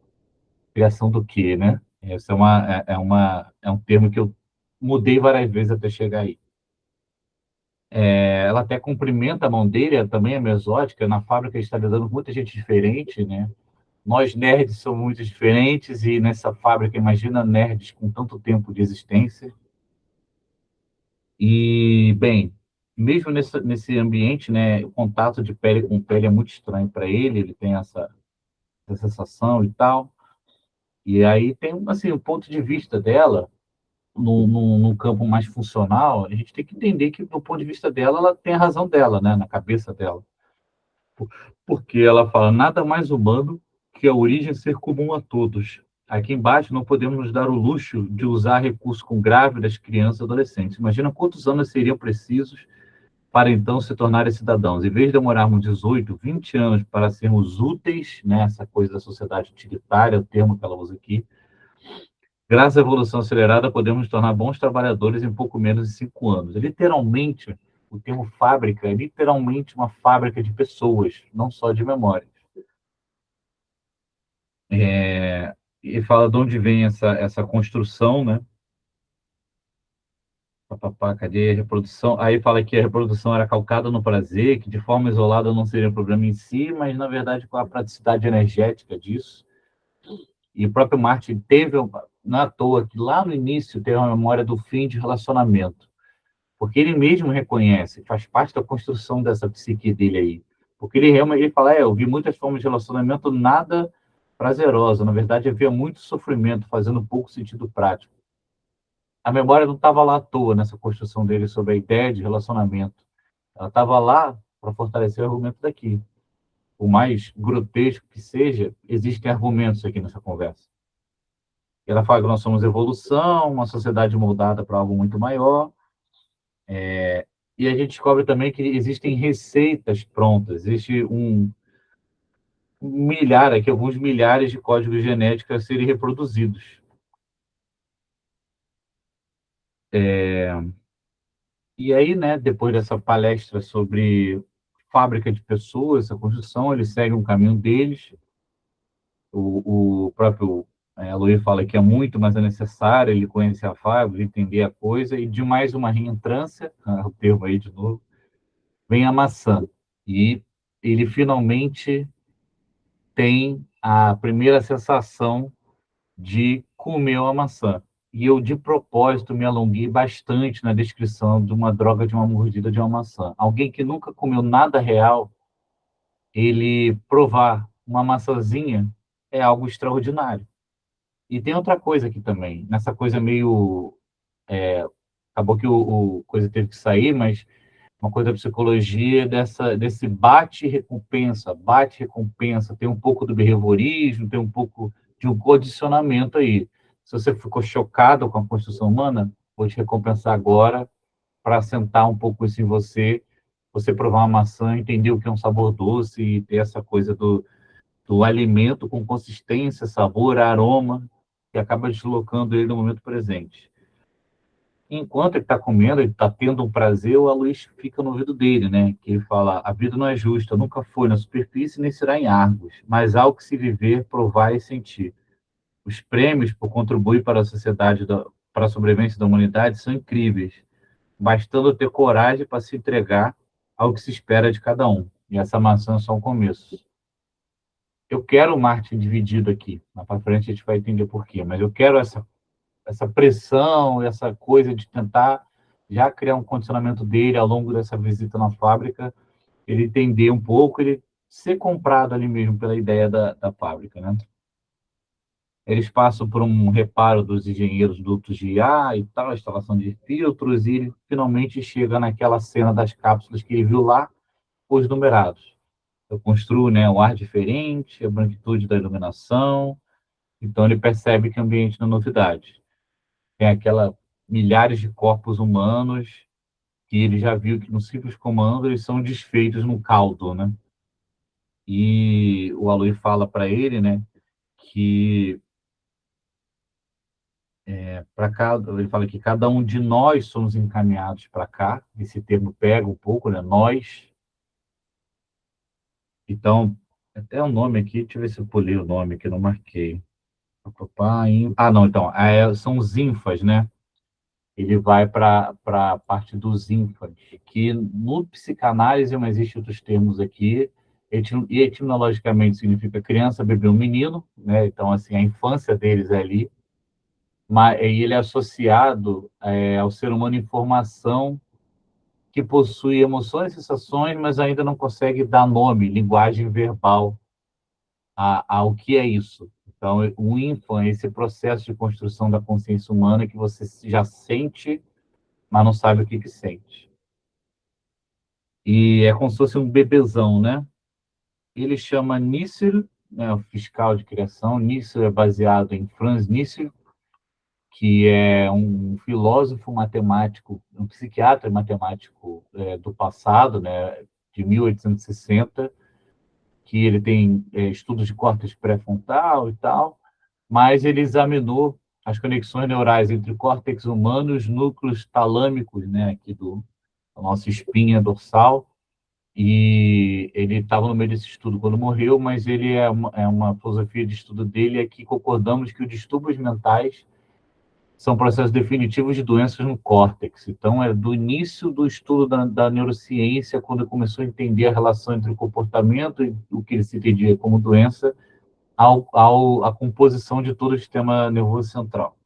Criação do quê, né? Esse é um termo que eu mudei várias vezes até chegar aí. Ela até cumprimenta a mão dele, ela também é mesótica. Na fábrica está lidando com muita gente diferente, né? Nós, nerds, somos muito diferentes, e nessa fábrica, imagina nerds com tanto tempo de existência. E, bem, mesmo nesse ambiente, né, o contato de pele com pele é muito estranho para ele tem essa sensação e tal. E aí tem, assim, o ponto de vista dela, no campo mais funcional, a gente tem que entender que, do ponto de vista dela, ela tem a razão dela, né, na cabeça dela. Porque ela fala, nada mais humano que a origem ser comum a todos. Aqui embaixo não podemos nos dar o luxo de usar recursos com grávidas, crianças e adolescentes. Imagina quantos anos seriam precisos para então se tornarem cidadãos. Em vez de demorarmos 18, 20 anos para sermos úteis, né, essa coisa da sociedade utilitária, o termo que ela usa aqui, graças à evolução acelerada, podemos nos tornar bons trabalhadores em pouco menos de 5 anos. Literalmente, o termo fábrica é literalmente uma fábrica de pessoas, não só de memória. E fala de onde vem essa construção, né? Papapá, cadê a reprodução? Aí fala que a reprodução era calcada no prazer, que de forma isolada não seria um problema em si, mas na verdade com a praticidade energética disso. E o próprio Martin teve, não é à toa, que lá no início teve uma memória do fim de relacionamento, porque ele mesmo reconhece, faz parte da construção dessa psique dele aí. Porque ele realmente ele fala, eu vi muitas formas de relacionamento nada prazerosa, na verdade havia muito sofrimento, fazendo pouco sentido prático. A memória não estava lá à toa nessa construção dele sobre a ideia de relacionamento. Ela estava lá para fortalecer o argumento daqui. Por mais grotesco que seja, existem argumentos aqui nessa conversa. Ela fala que nós somos evolução, uma sociedade moldada para algo muito maior, e a gente descobre também que existem receitas prontas, existe alguns milhares de códigos genéticos a serem reproduzidos. E aí, né, depois dessa palestra sobre fábrica de pessoas, essa construção, eles seguem um caminho deles. O próprio Luiz fala que é muito, mas é necessário ele conhecer a fábrica, entender a coisa, e de mais uma reentrância, o termo aí de novo, vem a maçã. E ele finalmente tem a primeira sensação de comer uma maçã. E eu, de propósito, me alonguei bastante na descrição de uma droga de uma mordida de uma maçã. Alguém que nunca comeu nada real, ele provar uma maçãzinha é algo extraordinário. E tem outra coisa aqui também, nessa coisa meio... Acabou que o coisa teve que sair, mas uma coisa da psicologia desse bate-recompensa, tem um pouco do behaviorismo, tem um pouco de um condicionamento aí. Se você ficou chocado com a construção humana, vou te recompensar agora para assentar um pouco isso em você, você provar uma maçã, entender o que é um sabor doce e ter essa coisa do alimento com consistência, sabor, aroma, que acaba deslocando ele no momento presente. Enquanto ele está comendo, ele está tendo um prazer, o Aloysio fica no ouvido dele, né? Que ele fala, a vida não é justa, nunca foi na superfície nem será em árvores, mas há o que se viver, provar e sentir. Os prêmios por contribuir para a sociedade, para a sobrevivência da humanidade são incríveis, bastando ter coragem para se entregar ao que se espera de cada um. E essa maçã é só um começo. Eu quero o Martin dividido aqui. Mais para frente a gente vai entender por quê, mas eu quero essa pressão, essa coisa de tentar já criar um condicionamento dele ao longo dessa visita na fábrica, ele entender um pouco, ele ser comprado ali mesmo pela ideia da fábrica, né? Eles passam por um reparo dos engenheiros dutos de IA e tal, instalação de filtros, e ele finalmente chega naquela cena das cápsulas que ele viu lá, os numerados. Eu construo, né, um ar diferente, a branquitude da iluminação, então ele percebe que o ambiente não é novidade. Tem aquela milhares de corpos humanos que ele já viu que no simples comando eles são desfeitos no caldo, né? E o Aloy fala para ele, né, que para cada, ele fala que cada um de nós somos encaminhados para cá. Esse termo pega um pouco, né? Nós. Então, até o nome aqui, deixa eu ver se eu pulei o nome que eu não marquei. Não, então, são os ínfas, né? Ele vai para a parte dos ínfãs, que no psicanálise, mas existem outros termos aqui, e etimologicamente significa criança, bebê, um menino, né? Então, assim, a infância deles é ali, mas ele é associado ao ser humano em formação que possui emoções e sensações, mas ainda não consegue dar nome, linguagem verbal ao que é isso. Então, o ínfã é esse processo de construção da consciência humana que você já sente, mas não sabe o que sente. E é como se fosse um bebezão, né? Ele chama Nietzsche, né, o fiscal de criação. Nietzsche é baseado em Franz Nietzsche, que é um filósofo matemático, um psiquiatra matemático do passado, né, de 1860, que ele tem estudos de córtex pré-frontal e tal, mas ele examinou as conexões neurais entre o córtex humano e os núcleos talâmicos, né, aqui da nossa espinha dorsal, e ele estava no meio desse estudo quando morreu, mas ele é uma filosofia de estudo dele é que concordamos que os distúrbios mentais são processos definitivos de doenças no córtex. Então, é do início do estudo da neurociência, quando começou a entender a relação entre o comportamento e o que ele se entendia como doença, a composição de todo o sistema nervoso central.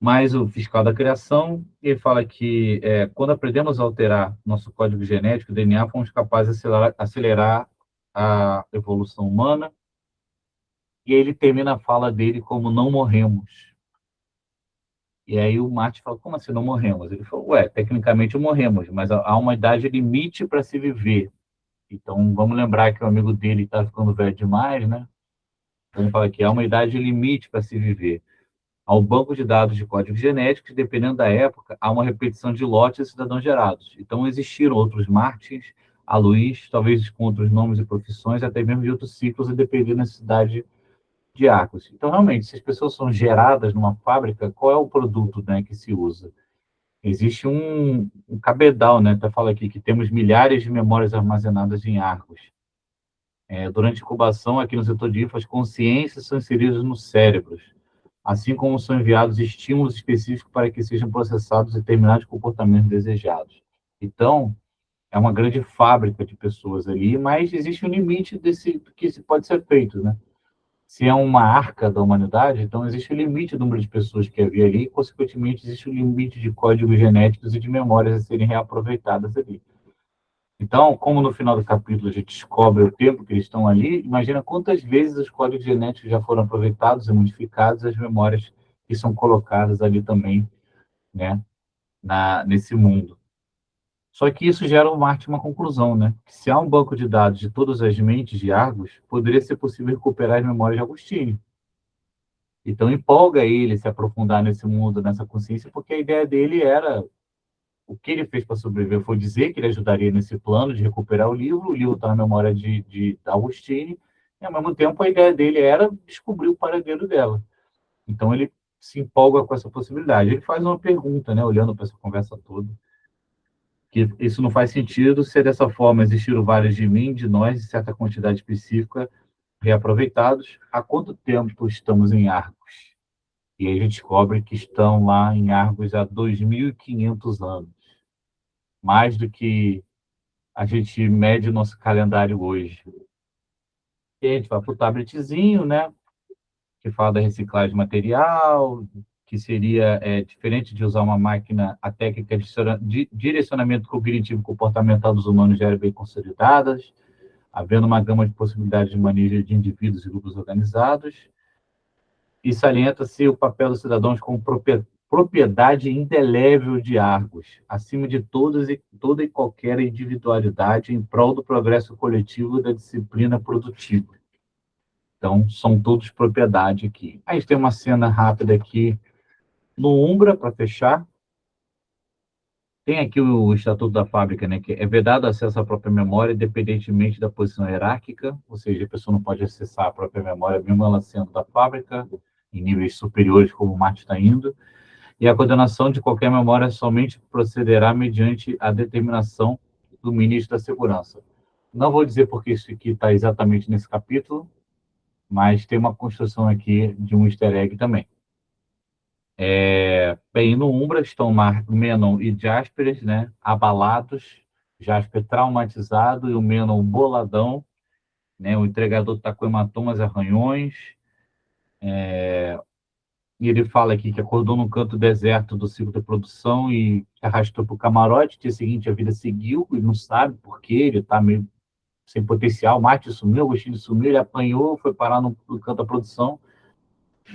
Mas o fiscal da criação, ele fala que quando aprendemos a alterar nosso código genético, o DNA, fomos capazes de acelerar a evolução humana. E aí ele termina a fala dele como não morremos. E aí o Marty fala, como assim não morremos? Ele falou, tecnicamente morremos, mas há uma idade limite para se viver. Então, vamos lembrar que o amigo dele está ficando velho demais, né? Então, ele fala que há uma idade limite para se viver. Há um banco de dados de códigos genéticos, dependendo da época, há uma repetição de lotes de cidadãos gerados. Então, existiram outros Martins, a Luiz, talvez com outros nomes e profissões, até mesmo de outros ciclos, a depender da necessidade de Arcos. Então, realmente, se as pessoas são geradas numa fábrica, qual é o produto, né, que se usa? Existe um cabedal, né? Até fala aqui que temos milhares de memórias armazenadas em Arcos. Durante a incubação, aqui no setor de info, as consciências são inseridas nos cérebros, assim como são enviados estímulos específicos para que sejam processados determinados comportamentos desejados. Então, é uma grande fábrica de pessoas ali, mas existe um limite do que pode ser feito, né? Se é uma arca da humanidade, então existe o limite do número de pessoas que havia ali, e, consequentemente, existe o limite de códigos genéticos e de memórias a serem reaproveitadas ali. Então, como no final do capítulo a gente descobre o tempo que eles estão ali, imagina quantas vezes os códigos genéticos já foram aproveitados e modificados, as memórias que são colocadas ali também, né, nesse mundo. Só que isso gera uma conclusão, né? Que se há um banco de dados de todas as mentes de Argos, poderia ser possível recuperar as memórias de Agostinho. Então, empolga ele se aprofundar nesse mundo, nessa consciência, porque a ideia dele era o que ele fez para sobreviver foi dizer que ele ajudaria nesse plano de recuperar o livro está na memória de Agostini, e ao mesmo tempo a ideia dele era descobrir o paradeiro dela. Então ele se empolga com essa possibilidade. Ele faz uma pergunta, né, olhando para essa conversa toda, que isso não faz sentido se dessa forma existiram vários de mim, de nós, em certa quantidade específica, reaproveitados. Há quanto tempo estamos em Argos? E aí a gente descobre que estão lá em Argos há 2.500 anos. Mais do que a gente mede o nosso calendário hoje. E a gente vai para o tabletzinho, né? Que fala da reciclagem de material, que seria diferente de usar uma máquina, a técnica de direcionamento cognitivo e comportamental dos humanos já era bem consolidadas, havendo uma gama de possibilidades de manejo de indivíduos e grupos organizados, e salienta-se o papel dos cidadãos como propriedade indelével de Argos, acima de toda e qualquer individualidade em prol do progresso coletivo e da disciplina produtiva. Então, são todos propriedade aqui. Aí tem uma cena rápida aqui no Umbra, para fechar. Tem aqui o Estatuto da Fábrica, né, que é vedado acesso à própria memória, independentemente da posição hierárquica, ou seja, a pessoa não pode acessar a própria memória, mesmo ela sendo da fábrica, em níveis superiores, como o Marte está indo. E a coordenação de qualquer memória somente procederá mediante a determinação do ministro da Segurança. Não vou dizer porque isso aqui está exatamente nesse capítulo, mas tem uma construção aqui de um easter egg também. Bem, no Umbra estão Menon e Jasper, né, abalados, Jasper traumatizado e o Menon boladão, né, o entregador está com hematomas e arranhões, e ele fala aqui que acordou num canto deserto do ciclo de produção e arrastou para o camarote. Dia seguinte a vida seguiu, e não sabe por quê, ele está meio sem potencial. Marte sumiu, Agostinho sumiu, ele apanhou, foi parar no canto da produção,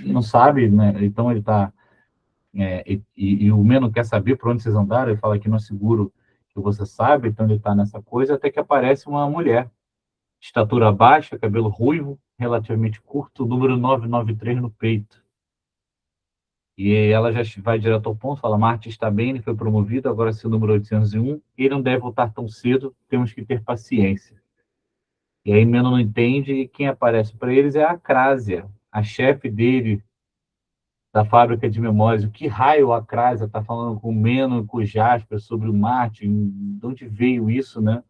não sabe, né? Então ele está. E o Meno quer saber por onde vocês andaram, ele fala que não é seguro que você sabe, então ele está nessa coisa, até que aparece uma mulher, estatura baixa, cabelo ruivo, relativamente curto, número 993 no peito. E ela já vai direto ao ponto, fala, Marte está bem, ele foi promovido, agora é o número 801, ele não deve voltar tão cedo, temos que ter paciência. E aí Meno não entende, e quem aparece para eles é a Acrásia, a chefe dele, da fábrica de memórias. O que raio a Acrásia está falando com o Meno e com o Jasper sobre o Marte? De onde veio isso, né?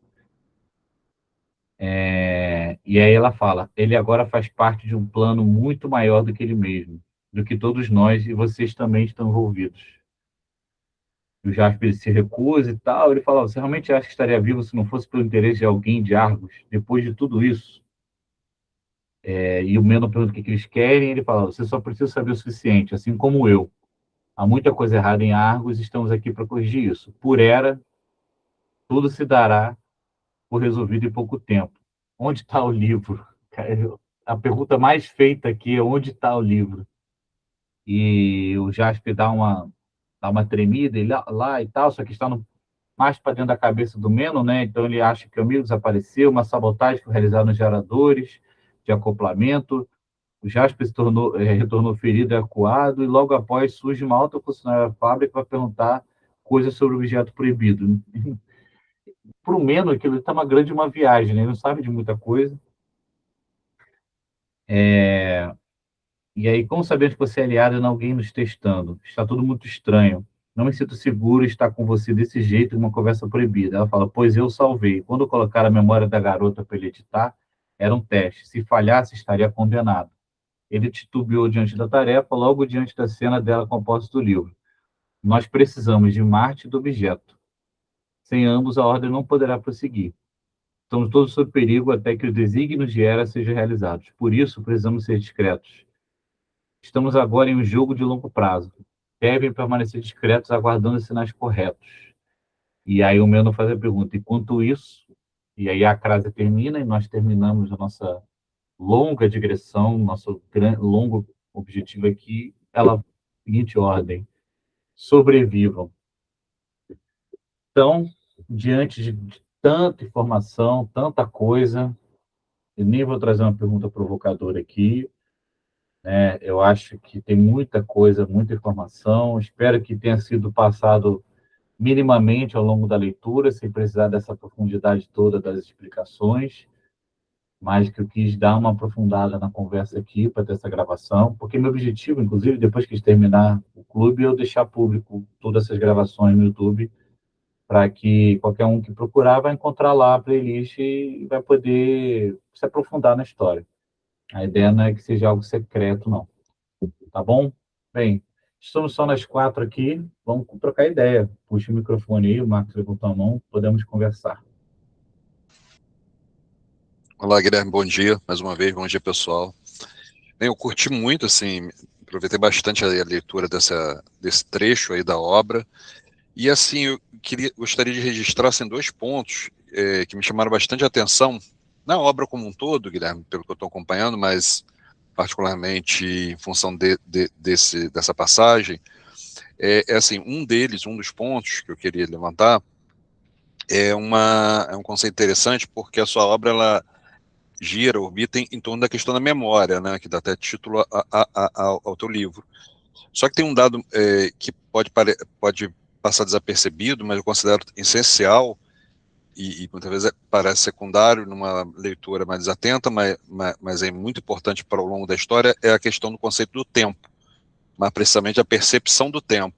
E aí ela fala, ele agora faz parte de um plano muito maior do que ele mesmo, do que todos nós, e vocês também estão envolvidos. E o Jasper se recusa e tal, ele fala, você realmente acha que estaria vivo se não fosse pelo interesse de alguém de Argos, depois de tudo isso? E o Meno pergunta o que eles querem, e ele fala, você só precisa saber o suficiente, assim como eu. Há muita coisa errada em Argos, estamos aqui para corrigir isso. Por Hera, tudo se dará por resolvido em pouco tempo. Onde está o livro? A pergunta mais feita aqui é onde está o livro? E o Jasper dá uma tremida lá e tal, só que está mais para dentro da cabeça do Meno, né? Então ele acha que o amigo desapareceu, uma sabotagem foi realizada nos geradores de acoplamento, o Jasper retornou ferido e acuado, e logo após surge uma alta funcionária da fábrica para perguntar coisas sobre o objeto proibido. Para o Meno, aquilo está uma viagem, né? Ele não sabe de muita coisa. E aí, como sabemos que você é aliado e não alguém nos testando? Está tudo muito estranho. Não me sinto seguro em estar com você desse jeito em uma conversa proibida. Ela fala, pois eu salvei. Quando colocar a memória da garota para ele editar, era um teste. Se falhasse, estaria condenado. Ele titubeou diante da tarefa, logo diante da cena dela com a posse do livro. Nós precisamos de Marte e do objeto. Sem ambos, a ordem não poderá prosseguir. Estamos todos sob perigo até que os desígnios de Hera sejam realizados. Por isso, precisamos ser discretos. Estamos agora em um jogo de longo prazo. Devem permanecer discretos, aguardando os sinais corretos. E aí o Meno faz a pergunta, enquanto isso, e aí a crase termina e nós terminamos a nossa longa digressão, nosso longo objetivo aqui, ela seguinte ordem, sobrevivam. Então, diante de tanta informação, tanta coisa, eu nem vou trazer uma pergunta provocadora aqui, né? Eu acho que tem muita coisa, muita informação, espero que tenha sido passado minimamente ao longo da leitura, sem precisar dessa profundidade toda das explicações, mas que eu quis dar uma aprofundada na conversa aqui para ter essa gravação, porque meu objetivo, inclusive, depois que terminar o clube, é eu deixar público todas essas gravações no YouTube, para que qualquer um que procurar vai encontrar lá a playlist e vai poder se aprofundar na história. A ideia não é que seja algo secreto, não. Tá bom? Bem, estamos só nós quatro aqui, vamos trocar ideia. Puxa o microfone aí, o Marcos levantou a mão, podemos conversar. Olá, Guilherme, bom dia, mais uma vez, bom dia, pessoal. Bem, eu curti muito, assim, aproveitei bastante a leitura desse trecho aí da obra, e assim, eu gostaria de registrar assim, 2 pontos que me chamaram bastante atenção, na obra como um todo, Guilherme, pelo que eu estou acompanhando, mas particularmente em função dessa passagem, assim, um dos pontos que eu queria levantar é um conceito interessante, porque a sua obra, ela orbita em torno da questão da memória, né, que dá até título ao teu livro. Só que tem um dado que pode passar desapercebido, mas eu considero essencial, e muitas vezes parece secundário numa leitura mais atenta, mas é muito importante para o longo da história, é a questão do conceito do tempo, mas precisamente a percepção do tempo.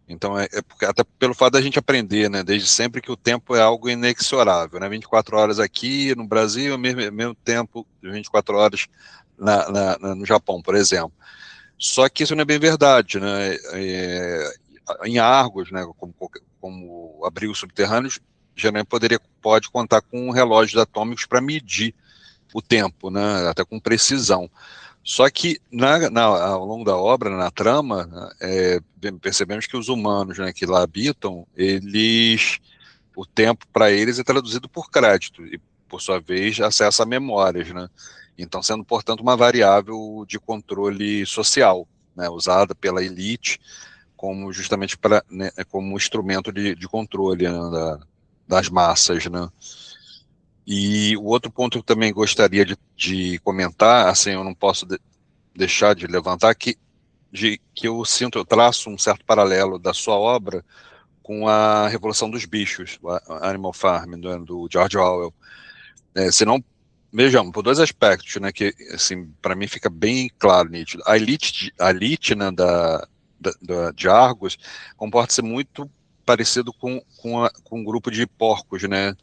Então, porque, até pelo fato da gente aprender, né, desde sempre que o tempo é algo inexorável, né, 24 horas aqui no Brasil, mesmo tempo, 24 horas no Japão, por exemplo. Só que isso não é bem verdade, né, em Argos, né, como abrigos subterrâneos, geralmente pode contar com relógios atômicos para medir o tempo, né, até com precisão. Só que ao longo da obra, na trama, percebemos que os humanos, né, que lá habitam, o tempo para eles é traduzido por crédito e, por sua vez, acesso a memórias, né? Então, sendo, portanto, uma variável de controle social, né, usada pela elite justamente como instrumento de controle, né, das massas, né? E o outro ponto que eu também gostaria de comentar, assim, eu não posso deixar de levantar, que eu traço um certo paralelo da sua obra com a Revolução dos Bichos, a Animal Farm, do George Orwell. Senão, vejamos, por dois aspectos, né, que, assim, para mim fica bem claro, nítido. A elite, né, de Argos comporta-se muito parecido com um grupo de porcos, né,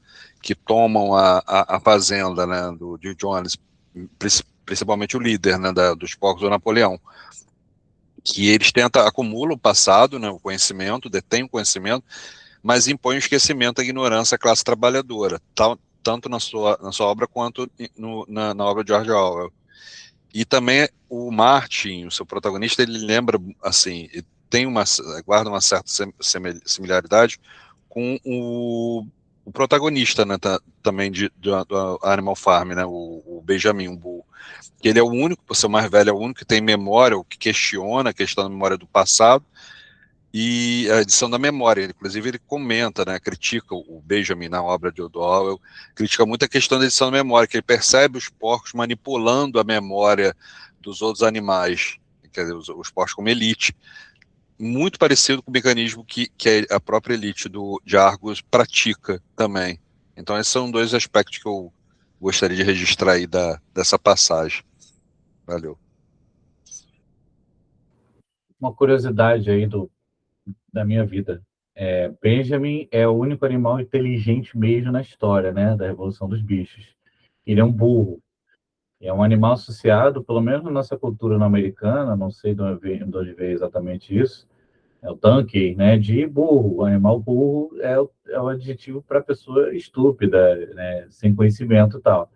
que tomam a fazenda, né, de Jones, principalmente o líder, né, dos porcos, do Napoleão, que eles acumulam o passado, né, o conhecimento, detêm o conhecimento, mas impõem o esquecimento, a ignorância à classe trabalhadora, tanto na sua obra quanto na obra de George Orwell. E também o Martin, o seu protagonista, ele lembra, assim, guarda uma certa similaridade com o protagonista, né, também do Animal Farm, né, o Benjamin, o Bull, que ele é o único, por ser o mais velho, é o único que tem memória, o que questiona a questão da memória do passado, e a edição da memória. Inclusive, ele comenta, né, critica o Benjamin na obra de Orwell, critica muito a questão da edição da memória, que ele percebe os porcos manipulando a memória dos outros animais, quer dizer, os porcos como elite, muito parecido com o mecanismo que a própria elite de Argos pratica também. Então, esses são dois aspectos que eu gostaria de registrar aí dessa passagem. Valeu. Uma curiosidade aí da minha vida. Benjamin é o único animal inteligente mesmo na história, né, da Revolução dos Bichos. Ele é um burro. É um animal associado, pelo menos na nossa cultura não americana, não sei de onde veio exatamente isso, é o donkey, né, de burro. O animal burro é o adjetivo para pessoa estúpida, né, sem conhecimento e tal.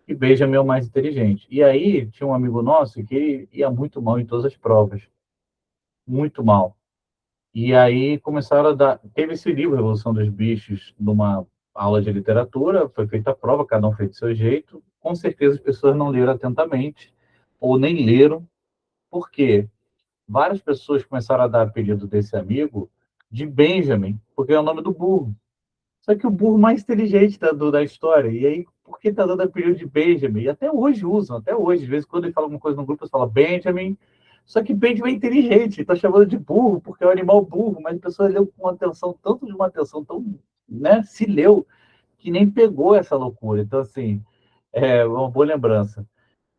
E Benjamin é o mais inteligente. E aí tinha um amigo nosso que ia muito mal em todas as provas, muito mal. E aí começaram a dar. Teve esse livro, Revolução dos Bichos, numa aula de literatura, foi feita a prova, cada um fez do seu jeito. Com certeza as pessoas não leram atentamente, ou nem leram, porque várias pessoas começaram a dar apelido desse amigo de Benjamin, porque é o nome do burro. Só que o burro mais inteligente da história. E aí, por que tá dando apelido de Benjamin? E até hoje usam, até hoje. De vez em quando ele fala alguma coisa no grupo, eles falam Benjamin. Só que Benjamin é inteligente, tá chamando de burro, porque é um animal burro, mas a pessoa leu com uma atenção, tanto de uma atenção tão, né, se leu, que nem pegou essa loucura. Então, assim, é uma boa lembrança.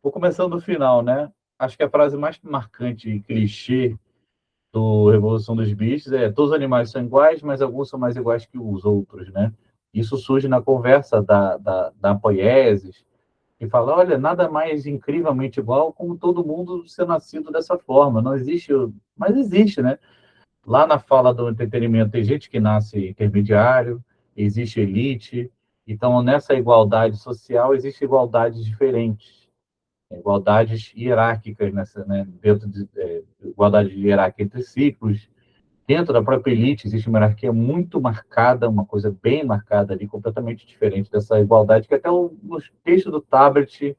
Vou começando do final, né? Acho que a frase mais marcante e clichê do Revolução dos Bichos todos os animais são iguais, mas alguns são mais iguais que os outros, né? Isso surge na conversa da Poiesis, que fala, olha, nada mais incrivelmente igual como todo mundo ser nascido dessa forma. Não existe, mas existe, né? Lá na fala do entretenimento tem gente que nasce intermediário, existe elite. Então, nessa igualdade social, existem igualdades diferentes, igualdades hierárquicas, né? Dentro de igualdade hierárquica entre ciclos. Dentro da própria elite existe uma hierarquia muito marcada, uma coisa bem marcada ali, completamente diferente dessa igualdade que até no texto do Tablet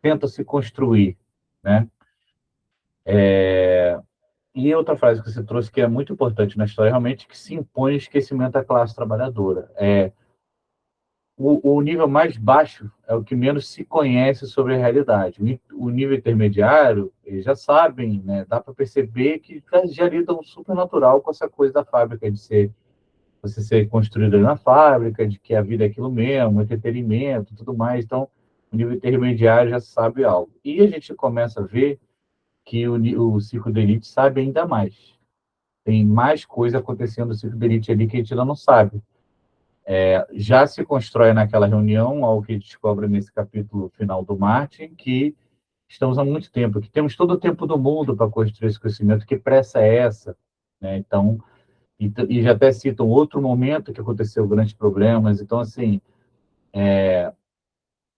tenta se construir, né? E outra frase que você trouxe que é muito importante na história, realmente, que se impõe o esquecimento da classe trabalhadora. O nível mais baixo é o que menos se conhece sobre a realidade. O nível intermediário, eles já sabem, né? Dá para perceber que já lidam supernatural com essa coisa da fábrica, de você ser construído ali na fábrica, de que a vida é aquilo mesmo, entretenimento, tudo mais. Então, o nível intermediário já sabe algo. E a gente começa a ver que o ciclo de elite sabe ainda mais. Tem mais coisa acontecendo no ciclo de elite ali que a gente ainda não sabe. Já se constrói naquela reunião, algo que a gente descobre nesse capítulo final do Martin, que estamos há muito tempo, que temos todo o tempo do mundo para construir esse conhecimento, que pressa é essa? Né? Então, e já até cita um outro momento que aconteceu grandes problemas. Então, assim,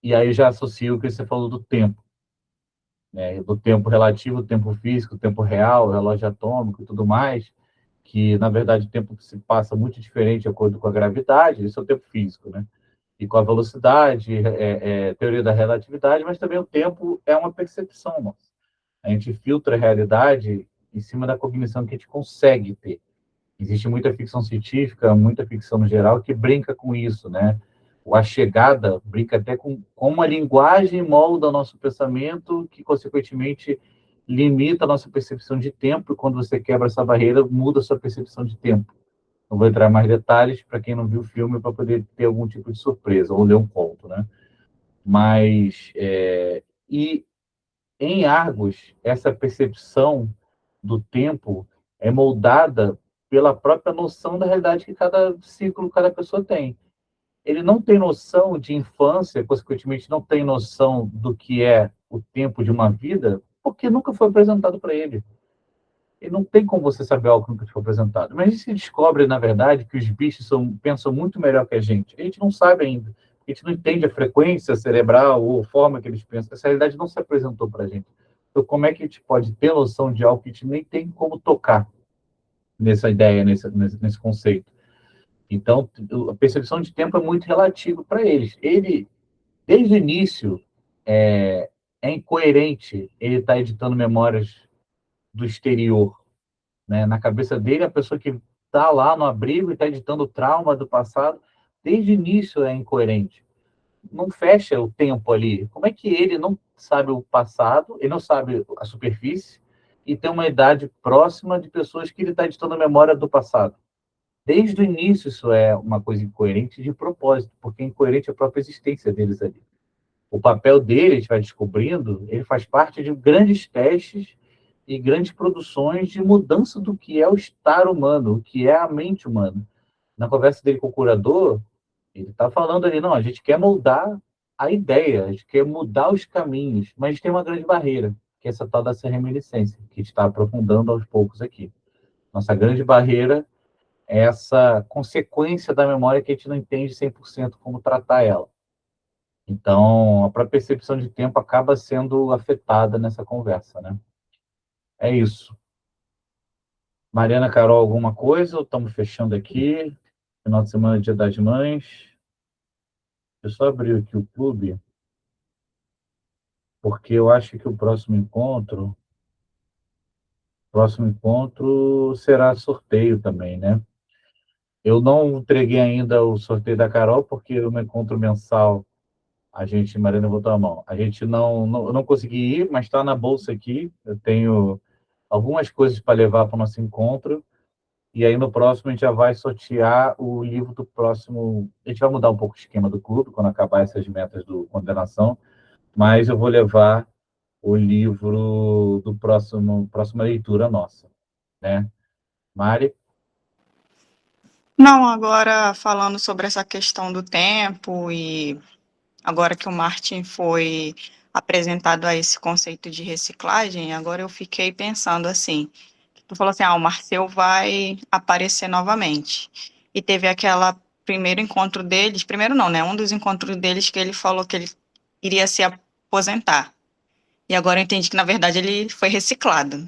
e aí já associo o que você falou do tempo, né? Do tempo relativo, o tempo físico, o tempo real, o relógio atômico e tudo mais, que, na verdade, o tempo se passa muito diferente de acordo com a gravidade, isso é o tempo físico, né? E com a velocidade, teoria da relatividade, mas também o tempo é uma percepção nossa. A gente filtra a realidade em cima da cognição que a gente consegue ter. Existe muita ficção científica, muita ficção no geral que brinca com isso, né? A Chegada brinca até com como a linguagem molda o nosso pensamento, que, consequentemente, limita a nossa percepção de tempo, e quando você quebra essa barreira, muda a sua percepção de tempo. Não vou entrar em mais detalhes para quem não viu o filme, para poder ter algum tipo de surpresa, ou ler um conto, né? Mas, e em Argos, essa percepção do tempo é moldada pela própria noção da realidade que cada ciclo, cada pessoa tem. Ele não tem noção de infância, consequentemente não tem noção do que é o tempo de uma vida, porque nunca foi apresentado para ele. E não tem como você saber algo que nunca te foi apresentado. Mas a gente descobre, na verdade, que os bichos pensam muito melhor que a gente. A gente não sabe ainda. A gente não entende a frequência cerebral ou a forma que eles pensam. Essa realidade não se apresentou para a gente. Então, como é que a gente pode ter noção de algo que a gente nem tem como tocar nessa ideia, nesse conceito? Então, a percepção de tempo é muito relativa para eles. Ele, desde o início, é incoerente ele estar editando memórias do exterior, né? Na cabeça dele, a pessoa que está lá no abrigo e está editando o trauma do passado, desde o início é incoerente. Não fecha o tempo ali. Como é que ele não sabe o passado, ele não sabe a superfície, e tem uma idade próxima de pessoas que ele está editando a memória do passado? Desde o início, isso é uma coisa incoerente de propósito, porque é incoerente a própria existência deles ali. O papel dele, a gente vai descobrindo, ele faz parte de grandes testes e grandes produções de mudança do que é o estar humano, o que é a mente humana. Na conversa dele com o curador, ele está falando ali, não, a gente quer moldar a ideia, a gente quer mudar os caminhos, mas a gente tem uma grande barreira, que é essa tal dessa reminiscência, que a gente está aprofundando aos poucos aqui. Nossa grande barreira é essa consequência da memória que a gente não entende 100% como tratar ela. Então, a própria percepção de tempo acaba sendo afetada nessa conversa, né? É isso. Mariana, Carol, alguma coisa? Ou estamos fechando aqui? Final de semana, Dia das Mães. Eu só abri aqui o clube, porque eu acho que o próximo encontro será sorteio também, né? Eu não entreguei ainda o sorteio da Carol, porque o meu encontro mensal, a gente, Mariana, botou a mão. A gente não consegui ir, mas está na bolsa aqui. Eu tenho algumas coisas para levar para o nosso encontro. E aí, no próximo, a gente já vai sortear o livro do próximo. A gente vai mudar um pouco o esquema do clube, quando acabar essas metas do condenação. Mas eu vou levar o livro do próxima leitura nossa, né? Mari? Não, agora falando sobre essa questão do tempo e agora que o Martin foi apresentado a esse conceito de reciclagem, agora eu fiquei pensando assim, tu falou assim, o Marcel vai aparecer novamente. E teve aquela primeiro encontro deles, primeiro não, né? Um dos encontros deles que ele falou que ele iria se aposentar. E agora eu entendi que, na verdade, ele foi reciclado.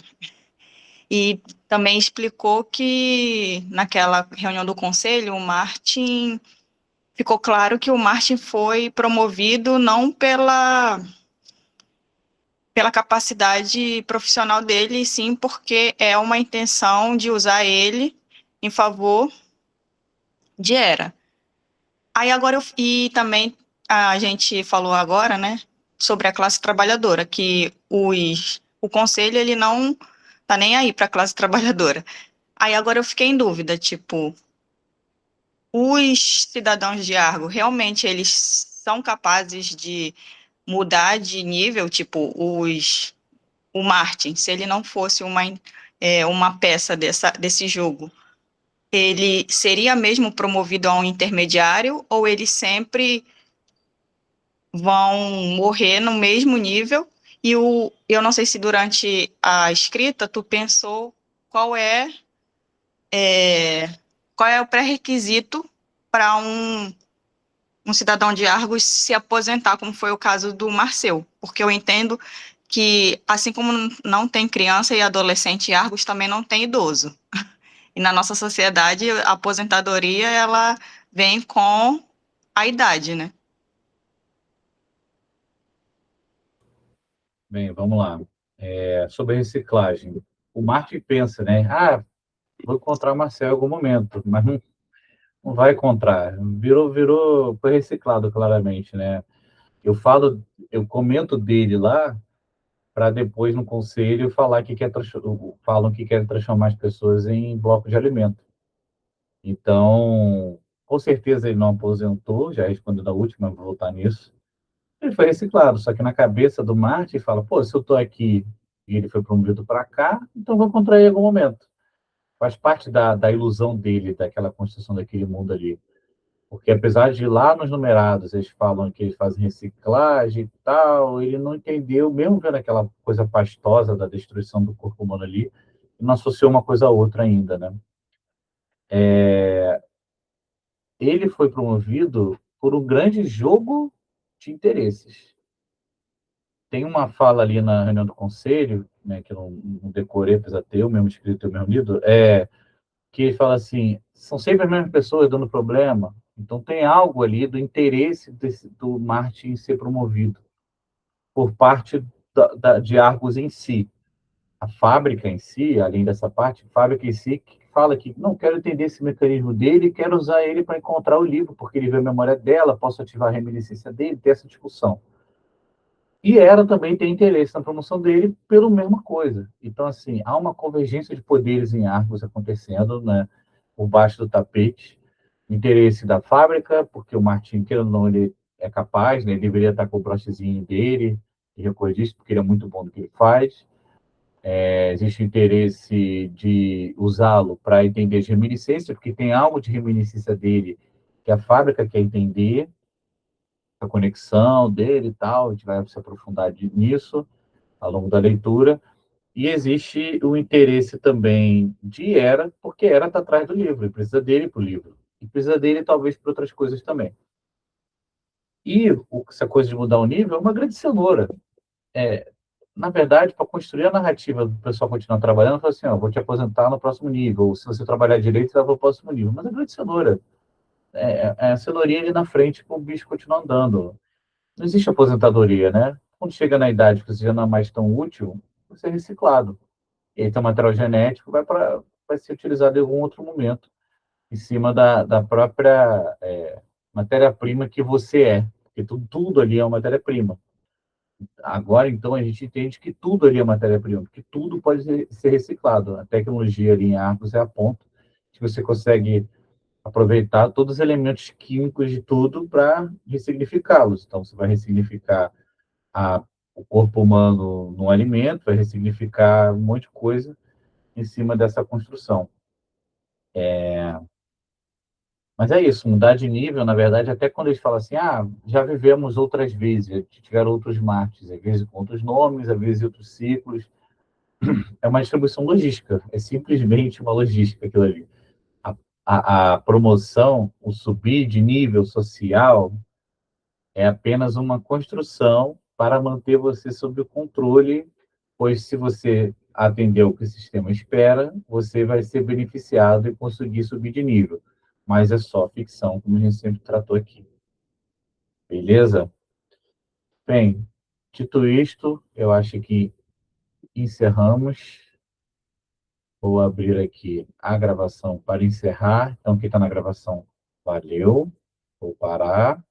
E também explicou que naquela reunião do conselho, o Martin ficou claro que o Martin foi promovido não pela capacidade profissional dele, sim porque é uma intenção de usar ele em favor de Hera. Aí agora e também a gente falou agora, né, sobre a classe trabalhadora, que o conselho ele não tá nem aí para a classe trabalhadora. Aí agora eu fiquei em dúvida, tipo, os cidadãos de Argo realmente eles são capazes de mudar de nível, tipo, o Martin, se ele não fosse uma peça desse jogo, ele seria mesmo promovido a um intermediário ou eles sempre vão morrer no mesmo nível? E eu não sei se durante a escrita tu pensou qual é, qual é o pré-requisito para um cidadão de Argos se aposentar, como foi o caso do Marcel, porque eu entendo que, assim como não tem criança e adolescente em Argos, também não tem idoso. E na nossa sociedade, a aposentadoria, ela vem com a idade, né? Bem, vamos lá. Sobre reciclagem. O Martin pensa, né? Vou encontrar o Marcel em algum momento, mas Não vai encontrar. Foi reciclado claramente, né? Eu comento dele lá para depois no conselho falar falam que querem transformar as pessoas em bloco de alimento. Então, com certeza ele não aposentou, já respondendo a última, vou voltar nisso. Ele foi reciclado, só que na cabeça do Martin fala, pô, se eu estou aqui e ele foi promovido para cá, então vou contrair em algum momento. Faz parte da ilusão dele, daquela construção daquele mundo ali. Porque apesar de lá nos numerados eles falam que eles fazem reciclagem e tal, ele não entendeu, mesmo vendo aquela coisa pastosa da destruição do corpo humano ali, não associou uma coisa a outra ainda, né? Ele foi promovido por um grande jogo de interesses. Tem uma fala ali na reunião do conselho, né, que eu não decorei, apesar de ter eu mesmo escrito, eu mesmo lido, que ele fala assim, são sempre as mesmas pessoas dando problema, então tem algo ali do interesse do Martin ser promovido por parte de Argos em si. A fábrica em si, além dessa parte, a fábrica em si que fala que não quero entender esse mecanismo dele, quero usar ele para encontrar o livro, porque ele vê a memória dela, posso ativar a reminiscência dele, ter essa discussão. E ela também tem interesse na promoção dele pela mesma coisa. Então, assim, há uma convergência de poderes em Argos acontecendo, né, por baixo do tapete. Interesse da fábrica, porque o Martin, querendo ou não, ele é capaz, né, ele deveria estar com o brochezinho dele, e recorrer disso, porque ele é muito bom no que ele faz. Existe interesse de usá-lo para entender as reminiscências, porque tem algo de reminiscência dele que a fábrica quer entender, a conexão dele e tal, a gente vai se aprofundar nisso ao longo da leitura. E existe o interesse também de Hera, porque Hera está atrás do livro, e precisa dele para o livro. E precisa dele, talvez, para outras coisas também. E essa coisa de mudar o nível é uma grande cenoura. Na verdade, para construir a narrativa do pessoal continuar trabalhando, fala assim, ó, vou te aposentar no próximo nível, ou se você trabalhar direito, você vai para o próximo nível. Mas é grande cenoura. É a cenourinha ali na frente para o bicho continuar andando. Não existe aposentadoria, né? Quando chega na idade que você já não é mais tão útil, você é reciclado. E aí, teu material genético vai ser utilizado em algum outro momento, em cima da própria matéria-prima que você é. Porque tudo ali é uma matéria-prima. Agora, então, a gente entende que tudo ali é matéria-prima, porque tudo pode ser reciclado. A tecnologia ali em Argos é a ponto que você consegue aproveitar todos os elementos químicos de tudo para ressignificá-los. Então, você vai ressignificar o corpo humano no alimento, vai ressignificar um monte de coisa em cima dessa construção. Mas é isso, mudar de nível, na verdade, até quando eles falam assim, já vivemos outras vezes, já tiveram outros Martes, às vezes com outros nomes, às vezes em outros ciclos, é uma distribuição logística, é simplesmente uma logística aquilo ali. A promoção, o subir de nível social, é apenas uma construção para manter você sob o controle, pois se você atender o que o sistema espera, você vai ser beneficiado e conseguir subir de nível. Mas é só ficção, como a gente sempre tratou aqui. Beleza? Bem, dito isto, eu acho que encerramos. Vou abrir aqui a gravação para encerrar. Então, quem está na gravação, valeu. Vou parar.